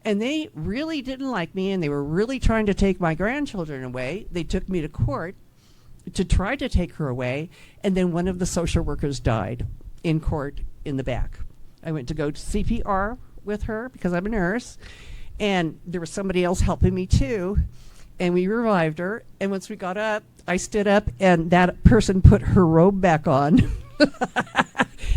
And they really didn't like me, and they were really trying to take my grandchildren away. They took me to court to try to take her away, and then one of the social workers died in court in the back. I went to go to CPR with her because I'm a nurse, and there was somebody else helping me too, and we revived her. And once we got up, I stood up, and that person put her robe back on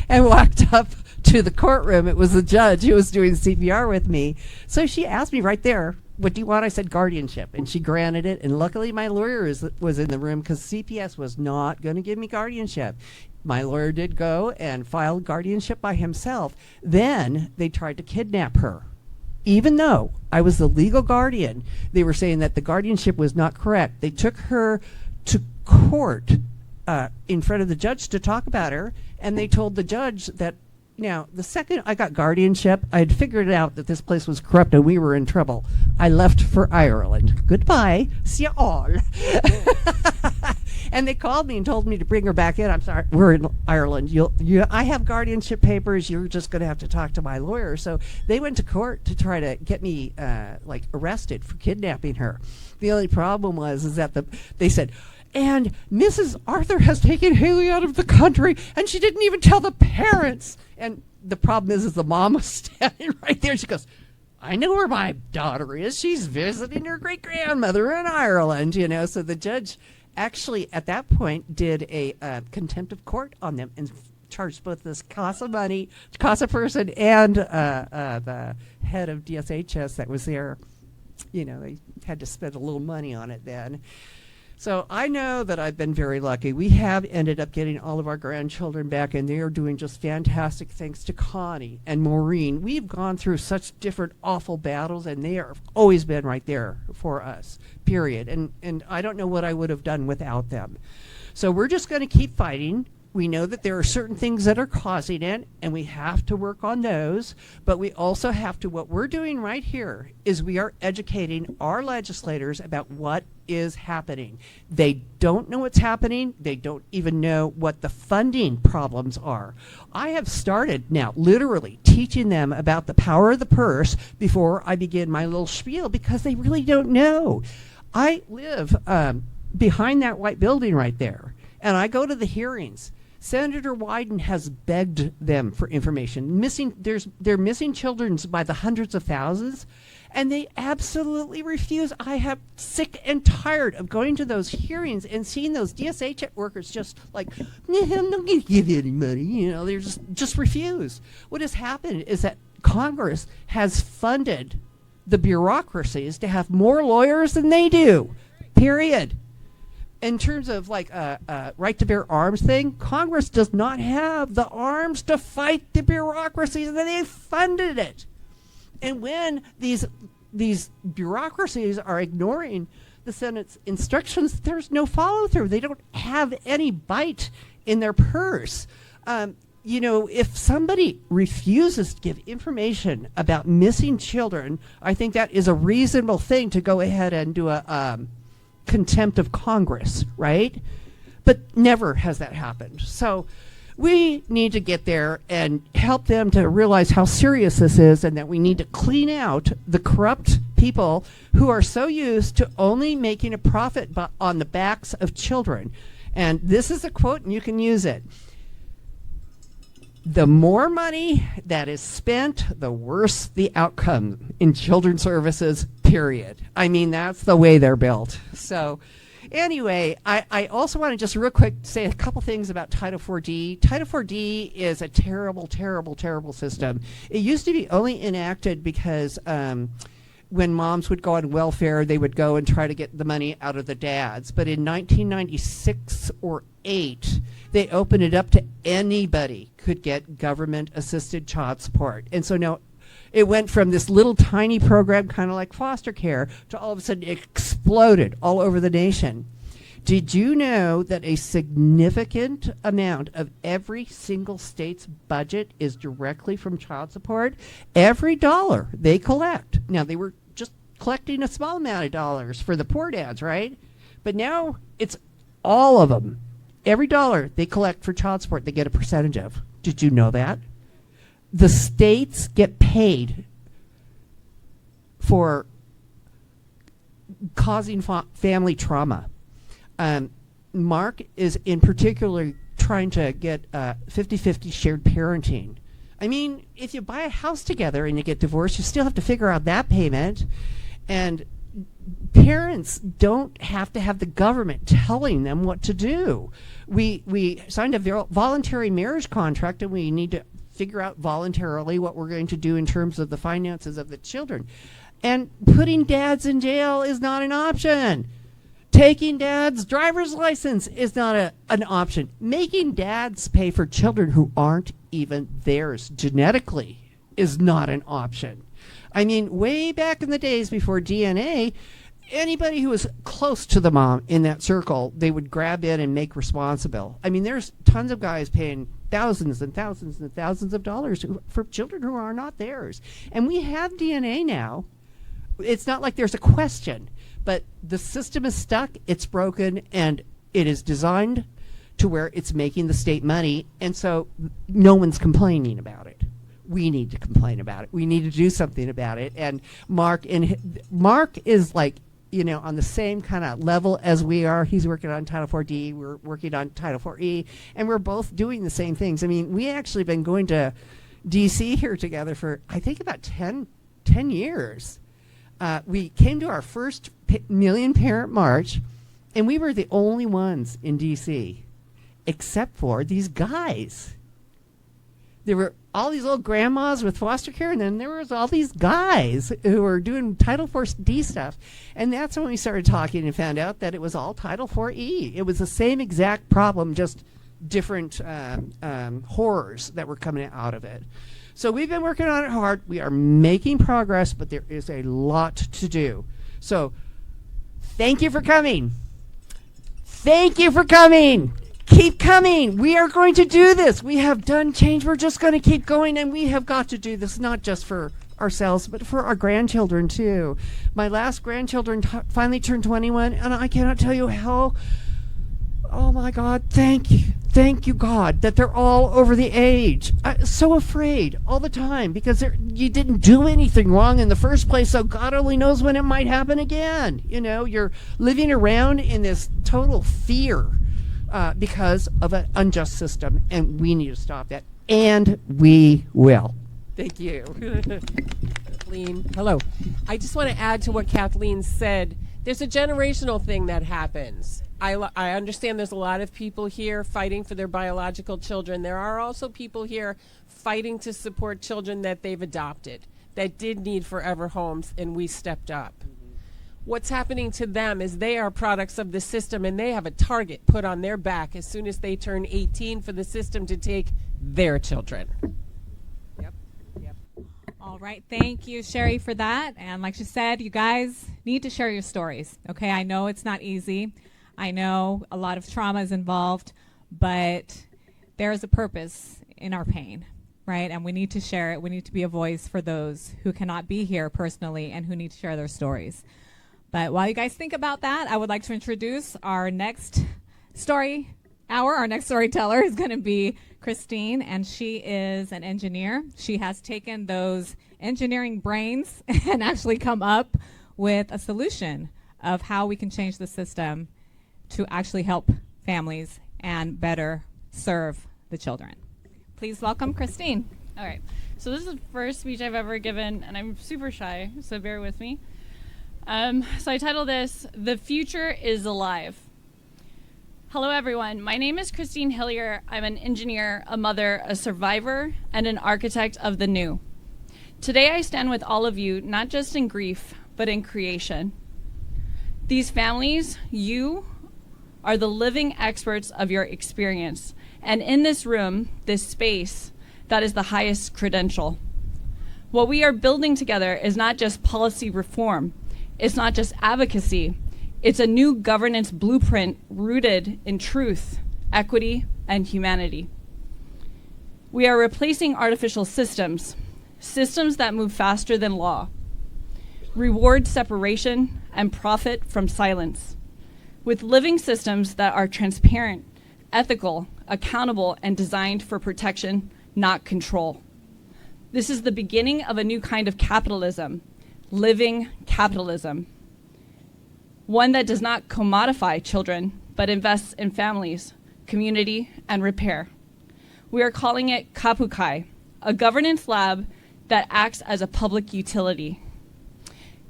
and walked up to the courtroom. It was the judge who was doing CPR with me. So she asked me right there, what do you want? I said guardianship, and she granted it. And luckily my lawyer was in the room, because CPS was not going to give me guardianship. My lawyer did go and file guardianship by himself. Then they tried to kidnap her. Even though I was the legal guardian, they were saying that the guardianship was not correct. They took her to court in front of the judge to talk about her, and they told the judge that, now, the second I got guardianship, I had figured out that this place was corrupt and we were in trouble. I left for Ireland. Goodbye. See you all. And they called me and told me to bring her back in. I'm sorry, we're in Ireland. I have guardianship papers. You're just going to have to talk to my lawyer. So they went to court to try to get me arrested for kidnapping her. The only problem was that they said, and Mrs. Arthur has taken Haley out of the country, and she didn't even tell the parents. And the problem is the mom was standing right there. She goes, I know where my daughter is. She's visiting her great-grandmother in Ireland, So the judge actually, at that point, did a contempt of court on them and charged both this CASA person and the head of DSHS that was there. They had to spend a little money on it then. So I know that I've been very lucky. We have ended up getting all of our grandchildren back, and they are doing just fantastic thanks to Connie and Maureen. We've gone through such different awful battles, and they have always been right there for us, period. And I don't know what I would have done without them. So we're just going to keep fighting. We know that there are certain things that are causing it, and we have to work on those. But we also have to, what we're doing right here is we are educating our legislators about what is happening. They don't know what's happening. They don't even know what the funding problems are. I have started now literally teaching them about the power of the purse before I begin my little spiel, because they really don't know. I live behind that white building right there, and I go to the hearings. Senator Wyden has begged them for information. They're missing children by the hundreds of thousands, and they absolutely refuse. I am sick and tired of going to those hearings and seeing those DSH workers just like, I'm not going to give you any money. They just refuse. What has happened is that Congress has funded the bureaucracies to have more lawyers than they do, period. In terms of right to bear arms thing, Congress does not have the arms to fight the bureaucracies, and they funded it. And when these bureaucracies are ignoring the Senate's instructions, there's no follow through. They don't have any bite in their purse. If somebody refuses to give information about missing children, I think that is a reasonable thing to go ahead and do a contempt of Congress, right? But never has that happened. So We need to get there and help them to realize how serious this is, and that we need to clean out the corrupt people who are so used to only making a profit on the backs of children. And this is a quote, and you can use it. The more money that is spent, the worse the outcome in children's services, period. I mean, that's the way they're built. So anyway, I also want to just real quick say a couple things about Title IV-D. Title IV-D is a terrible, terrible, terrible system. It used to be only enacted because when moms would go on welfare, they would go and try to get the money out of the dads. But in 1996 or 8, they opened it up to anybody could get government-assisted child support. And so now it went from this little tiny program, kind of like foster care, to all of a sudden it exploded all over the nation. Did you know that a significant amount of every single state's budget is directly from child support? Every dollar they collect. Now, they were just collecting a small amount of dollars for the poor dads, right? But now it's all of them. Every dollar they collect for child support, they get a percentage of. Did you know that? The states get paid for causing family trauma. Mark is in particular trying to get 50-50 shared parenting. I mean, if you buy a house together and you get divorced, you still have to figure out that payment. And parents don't have to have the government telling them what to do. We signed a voluntary marriage contract, and we need to figure out voluntarily what we're going to do in terms of the finances of the children. And putting dads in jail is not an option. Taking dad's driver's license is not an option. Making dads pay for children who aren't even theirs genetically is not an option. I mean, way back in the days before DNA, anybody who was close to the mom in that circle, they would grab in and make responsible. I mean, there's tons of guys paying thousands and thousands and thousands of dollars for children who are not theirs. And we have DNA now. It's not like there's a question, but the system is stuck, it's broken, and it is designed to where it's making the state money, and so no one's complaining about it. We need to complain about it. We need to do something about it. And Mark is like, you know, on the same kind of level as we are. He's working on Title IV-D. We're working on Title IV-E, and we're both doing the same things. I mean, we actually been going to D.C. here together for, I think, about 10 years. We came to our first Million Parent March, and we were the only ones in D.C., except for these guys. There were all these old grandmas with foster care, and then there was all these guys who were doing Title IV-D stuff. And that's when we started talking and found out that it was all Title IV-E. It was the same exact problem, just different horrors that were coming out of it. So we've been working on it hard. We are making progress, but there is a lot to do. So thank you for coming. Thank you for coming. Keep coming. We are going to do this. We have done change. We're just going to keep going, and we have got to do this not just for ourselves, but for our grandchildren too. My last grandchildren finally turned 21, and I cannot tell you how, oh my God, thank you God, that they're all over the age. I'm so afraid all the time because you didn't do anything wrong in the first place, so God only knows when it might happen again. You know, you're living around in this total fear because of an unjust system, and we need to stop that, and we will. Thank you. Kathleen, hello. I just want to add to what Kathleen said. There's a generational thing that happens. I understand there's a lot of people here fighting for their biological children. There are also people here fighting to support children that they've adopted, that did need forever homes, and we stepped up. What's happening to them is they are products of the system, and they have a target put on their back as soon as they turn 18 for the system to take their children. Yep. All right. Thank you, Sherry, for that. And like she said, you guys need to share your stories. Okay. I know it's not easy. I know a lot of trauma is involved, but there's a purpose in our pain, right? And we need to share it. We need to be a voice for those who cannot be here personally and who need to share their stories. But while you guys think about that, I would like to introduce our next story hour, our next storyteller is going to be Christine, and she is an engineer. She has taken those engineering brains and actually come up with a solution of how we can change the system to actually help families and better serve the children. Please welcome Christine. All right. So this is the first speech I've ever given, and I'm super shy, so bear with me. So I titled this, "The Future is Alive." Hello, everyone. My name is Christine Hillier. I'm an engineer, a mother, a survivor, and an architect of the new. Today, I stand with all of you, not just in grief, but in creation. These families, you, are the living experts of your experience. And in this room, this space, that is the highest credential. What we are building together is not just policy reform. It's not just advocacy. It's a new governance blueprint rooted in truth, equity, and humanity. We are replacing artificial systems, systems that move faster than law, reward separation, and profit from silence, with living systems that are transparent, ethical, accountable, and designed for protection, not control. This is the beginning of a new kind of capitalism, living capitalism. One that does not commodify children, but invests in families, community, and repair. We are calling it Kapukai, a governance lab that acts as a public utility.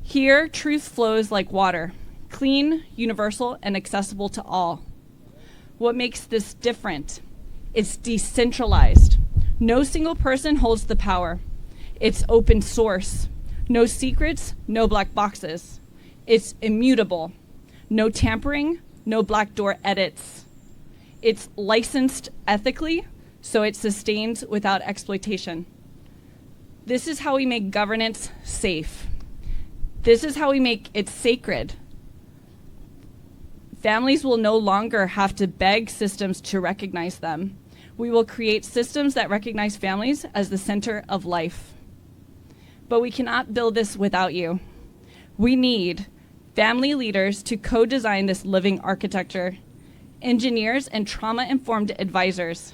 Here, truth flows like water, clean, universal, and accessible to all. What makes this different? It's decentralized. No single person holds the power. It's open source. No secrets, no black boxes. It's immutable. No tampering, no black door edits. It's licensed ethically, so it sustains without exploitation. This is how we make governance safe. This is how we make it sacred. Families will no longer have to beg systems to recognize them. We will create systems that recognize families as the center of life. But we cannot build this without you. We need family leaders to co-design this living architecture, engineers and trauma-informed advisors,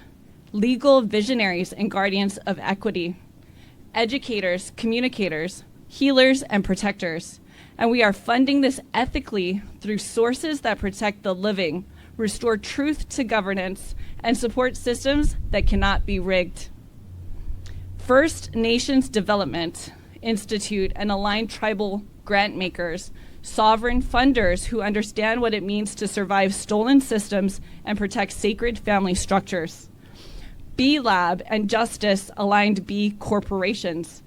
legal visionaries and guardians of equity, educators, communicators, healers, and protectors. And we are funding this ethically through sources that protect the living, restore truth to governance, and support systems that cannot be rigged. First Nations Development Institute and aligned tribal grant makers, sovereign funders who understand what it means to survive stolen systems and protect sacred family structures. B Lab and Justice aligned B corporations,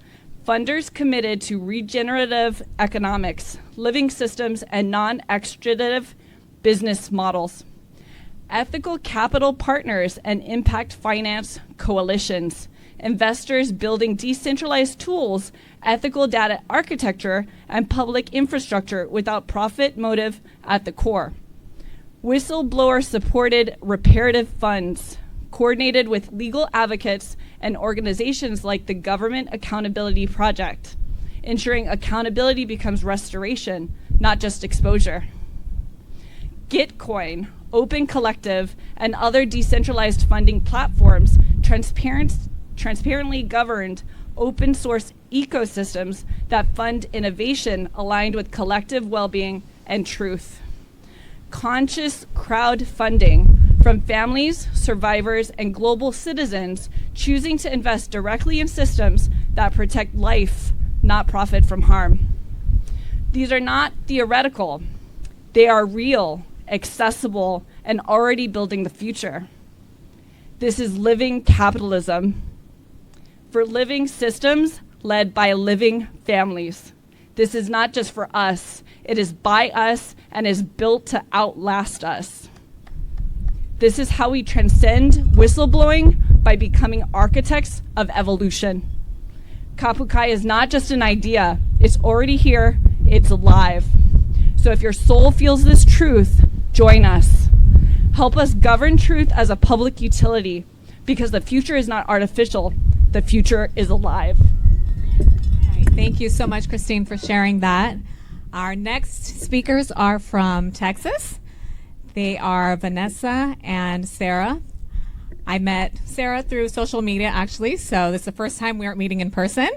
funders committed to regenerative economics, living systems, and non-extractive business models. Ethical capital partners and impact finance coalitions, investors building decentralized tools, ethical data architecture, and public infrastructure without profit motive at the core. Whistleblower-supported reparative funds, coordinated with legal advocates and organizations like the Government Accountability Project, ensuring accountability becomes restoration, not just exposure. Gitcoin, Open Collective, and other decentralized funding platforms transparently governed open source ecosystems that fund innovation aligned with collective well-being and truth. Conscious crowdfunding from families, survivors, and global citizens choosing to invest directly in systems that protect life, not profit from harm. These are not theoretical. They are real, accessible, and already building the future. This is living capitalism for living systems led by living families. This is not just for us. It is by us and is built to outlast us. This is how we transcend whistleblowing by becoming architects of evolution. Kapukai is not just an idea. It's already here. It's alive. So if your soul feels this truth, join us. Help us govern truth as a public utility, because the future is not artificial. The future is alive. All right, thank you so much, Christine, for sharing that. Our next speakers are from Texas. They are Vanessa and Sarah. I met Sarah through social media, actually, so this is the first time we aren't meeting in person.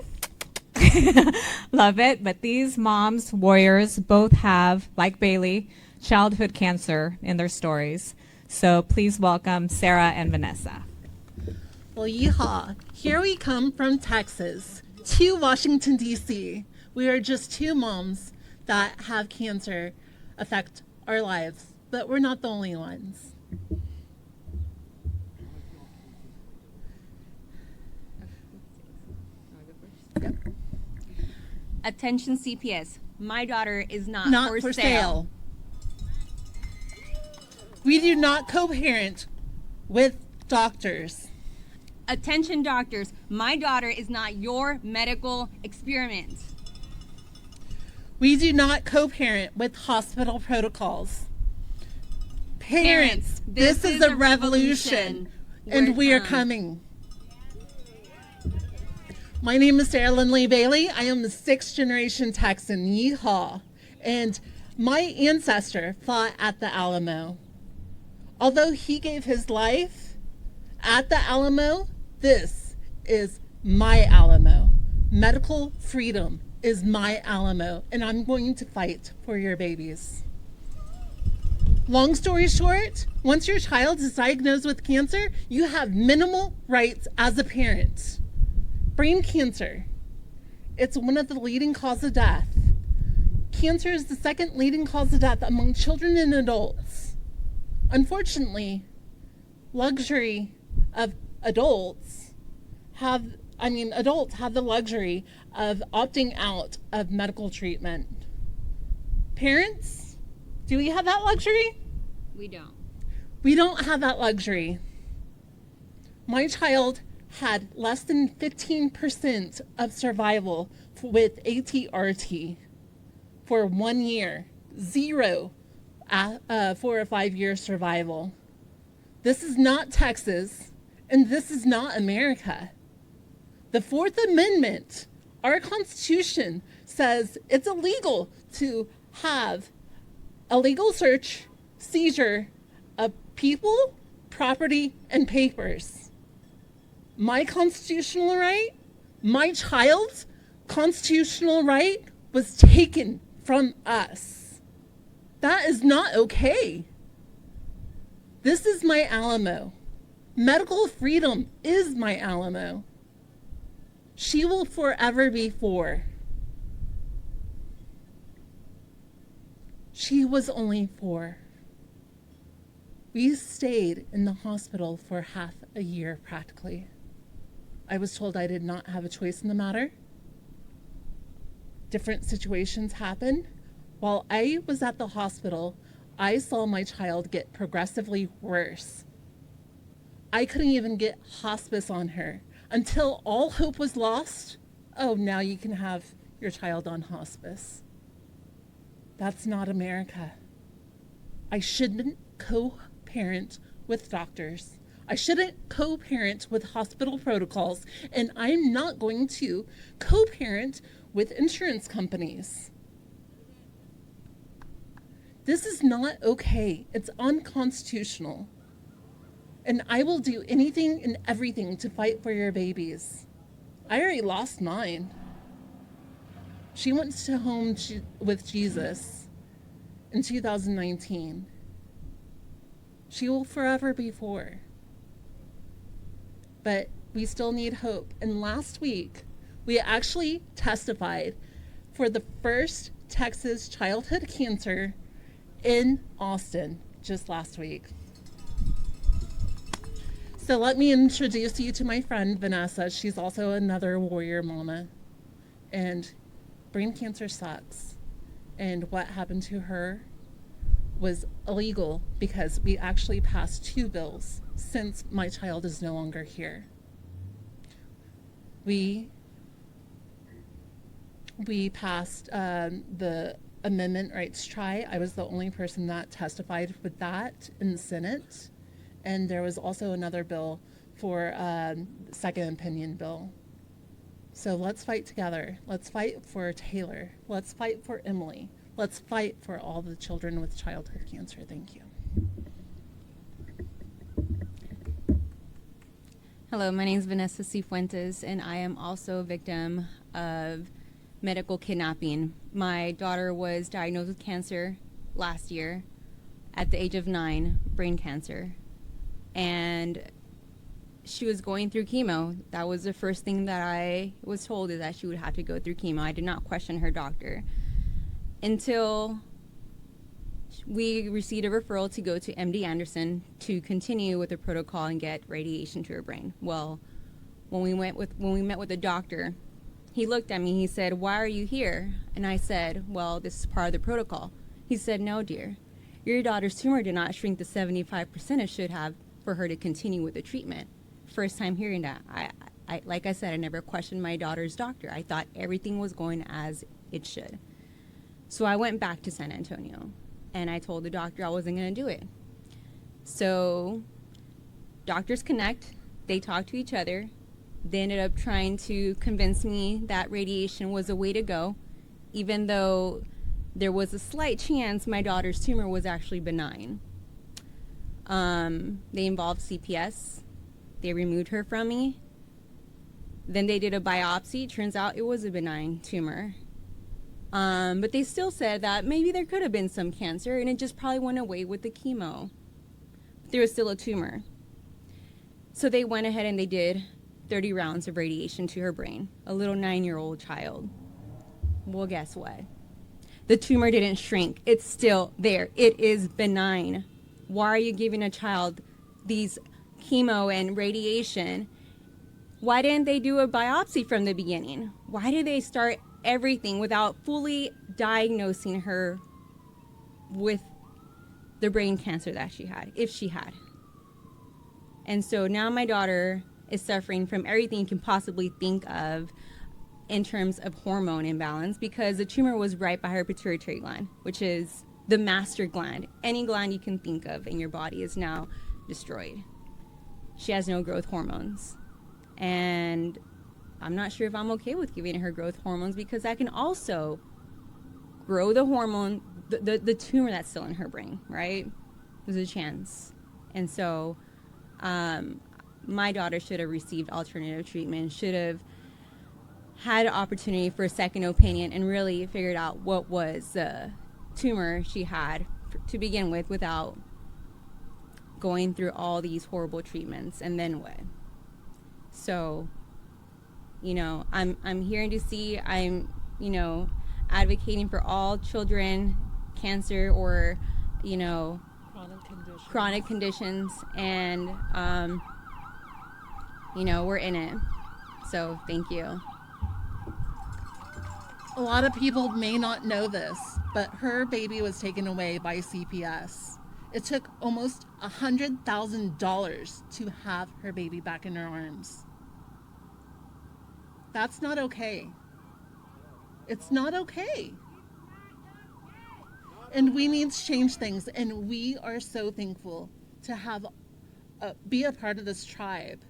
Love it. But these moms, warriors, both have, like Bailey, childhood cancer in their stories. So please welcome Sarah and Vanessa. Well, yeehaw. Here we come from Texas to Washington, D.C. We are just two moms that have cancer affect our lives, but we're not the only ones. Yep. Attention CPS. My daughter is not for sale. We do not co-parent with doctors. Attention doctors. My daughter is not your medical experiment. We do not co-parent with hospital protocols. Parents, this is a revolution, and we are coming. My name is Sarah Lindley Bailey. I am a 6th generation Texan, yeehaw. And my ancestor fought at the Alamo. Although he gave his life at the Alamo, this is my Alamo. Medical freedom is my Alamo, and I'm going to fight for your babies. Long story short, once your child is diagnosed with cancer, you have minimal rights as a parent. Brain cancer, it's one of the leading causes of death. Cancer is the 2nd leading cause of death among children and adults. Unfortunately, luxury of adults have the luxury of opting out of medical treatment. Parents, do we have that luxury? We don't. We don't have that luxury. My child had less than 15% of survival with ATRT for 1 year, 0 4 or 5 year survival. This is not Texas, and this is not America. The 4th Amendment, our Constitution, says it's illegal to have a legal search, seizure of people, property, and papers. My constitutional right, my child's constitutional right was taken from us. That is not okay. This is my Alamo. Medical freedom is my Alamo. She will forever be 4. She was only 4. We stayed in the hospital for half a year practically. I was told I did not have a choice in the matter. Different situations happened. While I was at the hospital, I saw my child get progressively worse. I couldn't even get hospice on her until all hope was lost. Oh, now you can have your child on hospice. That's not America. I shouldn't co-parent with doctors. I shouldn't co-parent with hospital protocols, and I'm not going to co-parent with insurance companies. This is not okay. It's unconstitutional. And I will do anything and everything to fight for your babies. I already lost mine. She went to home with Jesus in 2019. She will forever be 4. But we still need hope. And last week, we actually testified for the first Texas childhood cancer in Austin just last week. So let me introduce you to my friend, Vanessa. She's also another warrior mama. And brain cancer sucks. And what happened to her was illegal because we actually passed 2 bills since my child is no longer here. We passed the amendment rights try. I was the only person that testified with that in the Senate. And there was also another bill for second opinion bill. So let's fight together. Let's fight for Taylor. Let's fight for Emily. Let's fight for all the children with childhood cancer. Thank you. Hello, my name is Vanessa Cifuentes, and I am also a victim of medical kidnapping. My daughter was diagnosed with cancer last year at the age of 9, brain cancer. And she was going through chemo. That was the first thing that I was told, is that she would have to go through chemo. I did not question her doctor until we received a referral to go to MD Anderson to continue with the protocol and get radiation to her brain. Well, when we met with the doctor, he looked at me, he said, "Why are you here?" And I said, "Well, this is part of the protocol." He said, "No, dear. Your daughter's tumor did not shrink to 75% it should have for her to continue with the treatment." First time hearing that. I like I said, I never questioned my daughter's doctor. I thought everything was going as it should. So I went back to San Antonio, and I told the doctor I wasn't going to do it. So doctors connect, they talk to each other. They ended up trying to convince me that radiation was a way to go, even though there was a slight chance my daughter's tumor was actually benign. They involved CPS. They removed her from me. Then they did a biopsy. Turns out it was a benign tumor. But they still said that maybe there could have been some cancer, and it just probably went away with the chemo. But there was still a tumor. So they went ahead and they did 30 rounds of radiation to her brain, a little 9-year-old child. Well, guess what? The tumor didn't shrink. It's still there. It is benign. Why are you giving a child these chemo and radiation? Why didn't they do a biopsy from the beginning? Why did they start everything without fully diagnosing her with the brain cancer that she had, if she had? And so now my daughter is suffering from everything you can possibly think of in terms of hormone imbalance, because the tumor was right by her pituitary gland, which is the master gland. Any gland you can think of in your body is now destroyed. She has no growth hormones. And I'm not sure if I'm okay with giving her growth hormones, because I can also grow the hormone, the tumor that's still in her brain, right? There's a chance. And so my daughter should have received alternative treatment, should have had an opportunity for a second opinion and really figured out what was the tumor she had to begin with, without going through all these horrible treatments. And then what? So, you know, I'm here to see, I'm, you know, advocating for all children, cancer or, you know, chronic conditions, and, you know, we're in it. So thank you. A lot of people may not know this, but her baby was taken away by CPS. It took almost $100,000 to have her baby back in her arms. That's not okay. It's not okay. And we need to change things, and we are so thankful to have be a part of this tribe,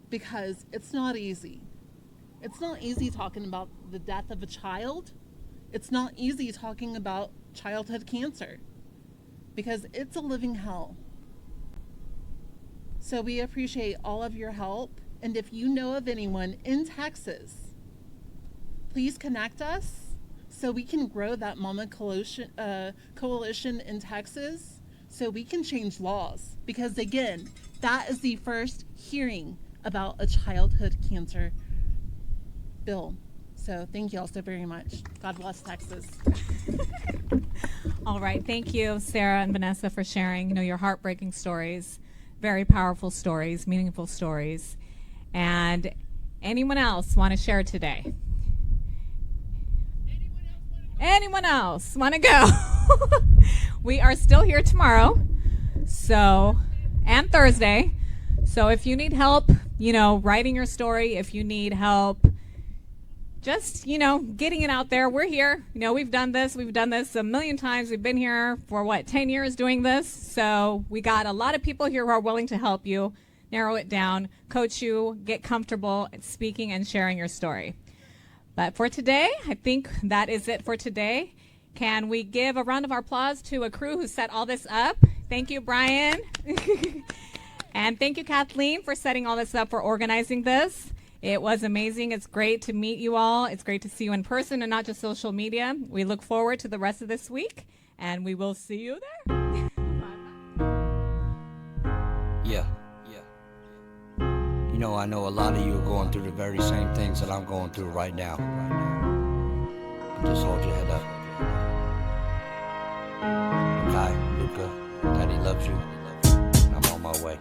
because it's not easy. It's not easy talking about the death of a child. It's not easy talking about childhood cancer, because it's a living hell. So we appreciate all of your help. And if you know of anyone in Texas, please connect us so we can grow that Mama Coalition in Texas, so we can change laws. Because again, that is the first hearing about a childhood cancer bill. So thank you all so very much. God bless Texas. All right. Thank you, Sarah and Vanessa, for sharing, you know, your heartbreaking stories, very powerful stories, meaningful stories. And anyone else want to share today? Anyone else want to go? We are still here tomorrow, so, and Thursday. So if you need help, you know, writing your story, if you need help just, you know, getting it out there, we're here. You know, we've done this a million times. We've been here for 10 years doing this. So we got a lot of people here who are willing to help you narrow it down, coach you, get comfortable at speaking and sharing your story. But for today, I think that is it for today. Can we give a round of applause to a crew who set all this up? Thank you, Brian. And And thank you, Kathleen, for setting all this up, for organizing this. It was amazing. It's great to meet you all. It's great to see you in person and not just social media. We look forward to the rest of this week, and we will see you there. Yeah. You know, I know a lot of you are going through the very same things that I'm going through right now. Just hold your head up. Kai, Luca, Daddy loves you. I'm on my way.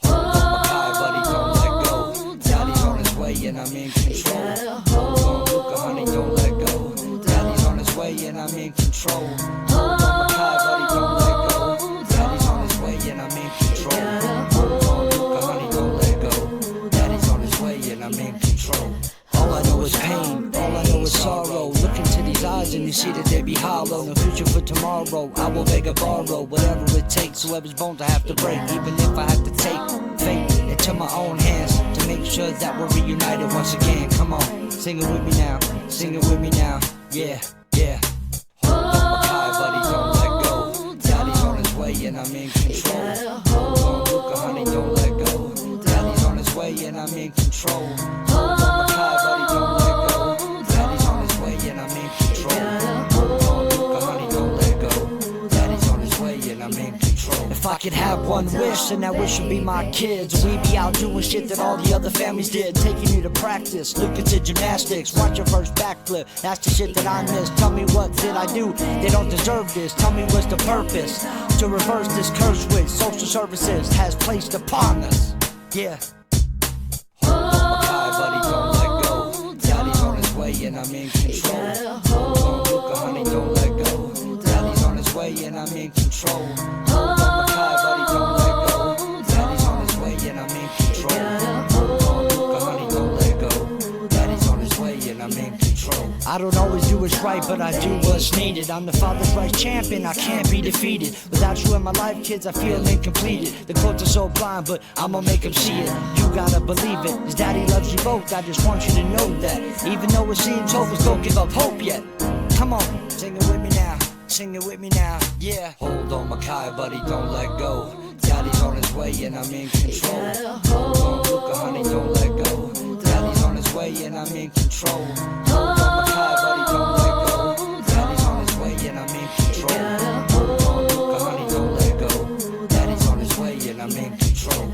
Hold on, Kai, buddy, don't let go. Daddy's on his way and I'm in control. Hold on, Luca, honey, don't let go. Daddy's on his way and I'm in control. Hold on, Kai, buddy, don't let go. Daddy's on his way and I'm in control. Hold on, Luca, honey, don't let go. Daddy's on his way and I'm in control. All I know is pain, all I know is sorrow. Look into these eyes and you see that they be hollow. No future for tomorrow, I will beg or borrow. Whatever it takes, whoever's bones I have to break. Even if I have to take fate into my own hands to make sure that we're reunited once again. Come on, sing it with me now, sing it with me now. Yeah. Hold on, Kai, buddy, don't let go. Daddy's on his way and I'm in control. Hold on, Luca, honey, don't let go. Daddy's on his way and I'm in control. Hold on, Kai, buddy, don't let go. Daddy's on his way and I'm in control. Hold on, Luca, honey, don't let go. Daddy's on his way and I'm in control. If I could have one wish, and that wish would be my kids. We'd be out doing shit that all the other families did. Taking you to practice, look into gymnastics, watch your first backflip. That's the shit that I miss. Tell me what did I do? They don't deserve this. Tell me what's the purpose to reverse this curse which social services has placed upon us. Yeah. Hold on, Kai, buddy, don't let go. Daddy's on his way and I'm in control. Hold on, Luca, honey, don't let go. Daddy's on his way and I'm in control. Hold on, Kai, buddy, don't let go. Daddy's on his way and I'm in control. Hold on, Luca, honey, don't let go. Daddy's on his way and I'm in control. I don't always do what's right, but I do what's needed. I'm the father's right champion, I can't be defeated. Without you in my life, kids, I feel incompleted. The quotes are so blind, but I'ma make them see it. You gotta believe it, his daddy loves you both. I just want you to know that. Even though it seems hopeless, don't give up hope yet. Come on, sing it with me now, sing it with me now, yeah. Hold on, Makai, buddy, don't let go. Daddy's on his way and I'm in control. Hold on, Luca, honey, don't let go. Daddy's on his way and I'm in control. Hold on, Makai, buddy, don't let go. Daddy's on his way and I'm in control. Hold on, Luca, honey, don't let go. Daddy's on his way and I'm in control.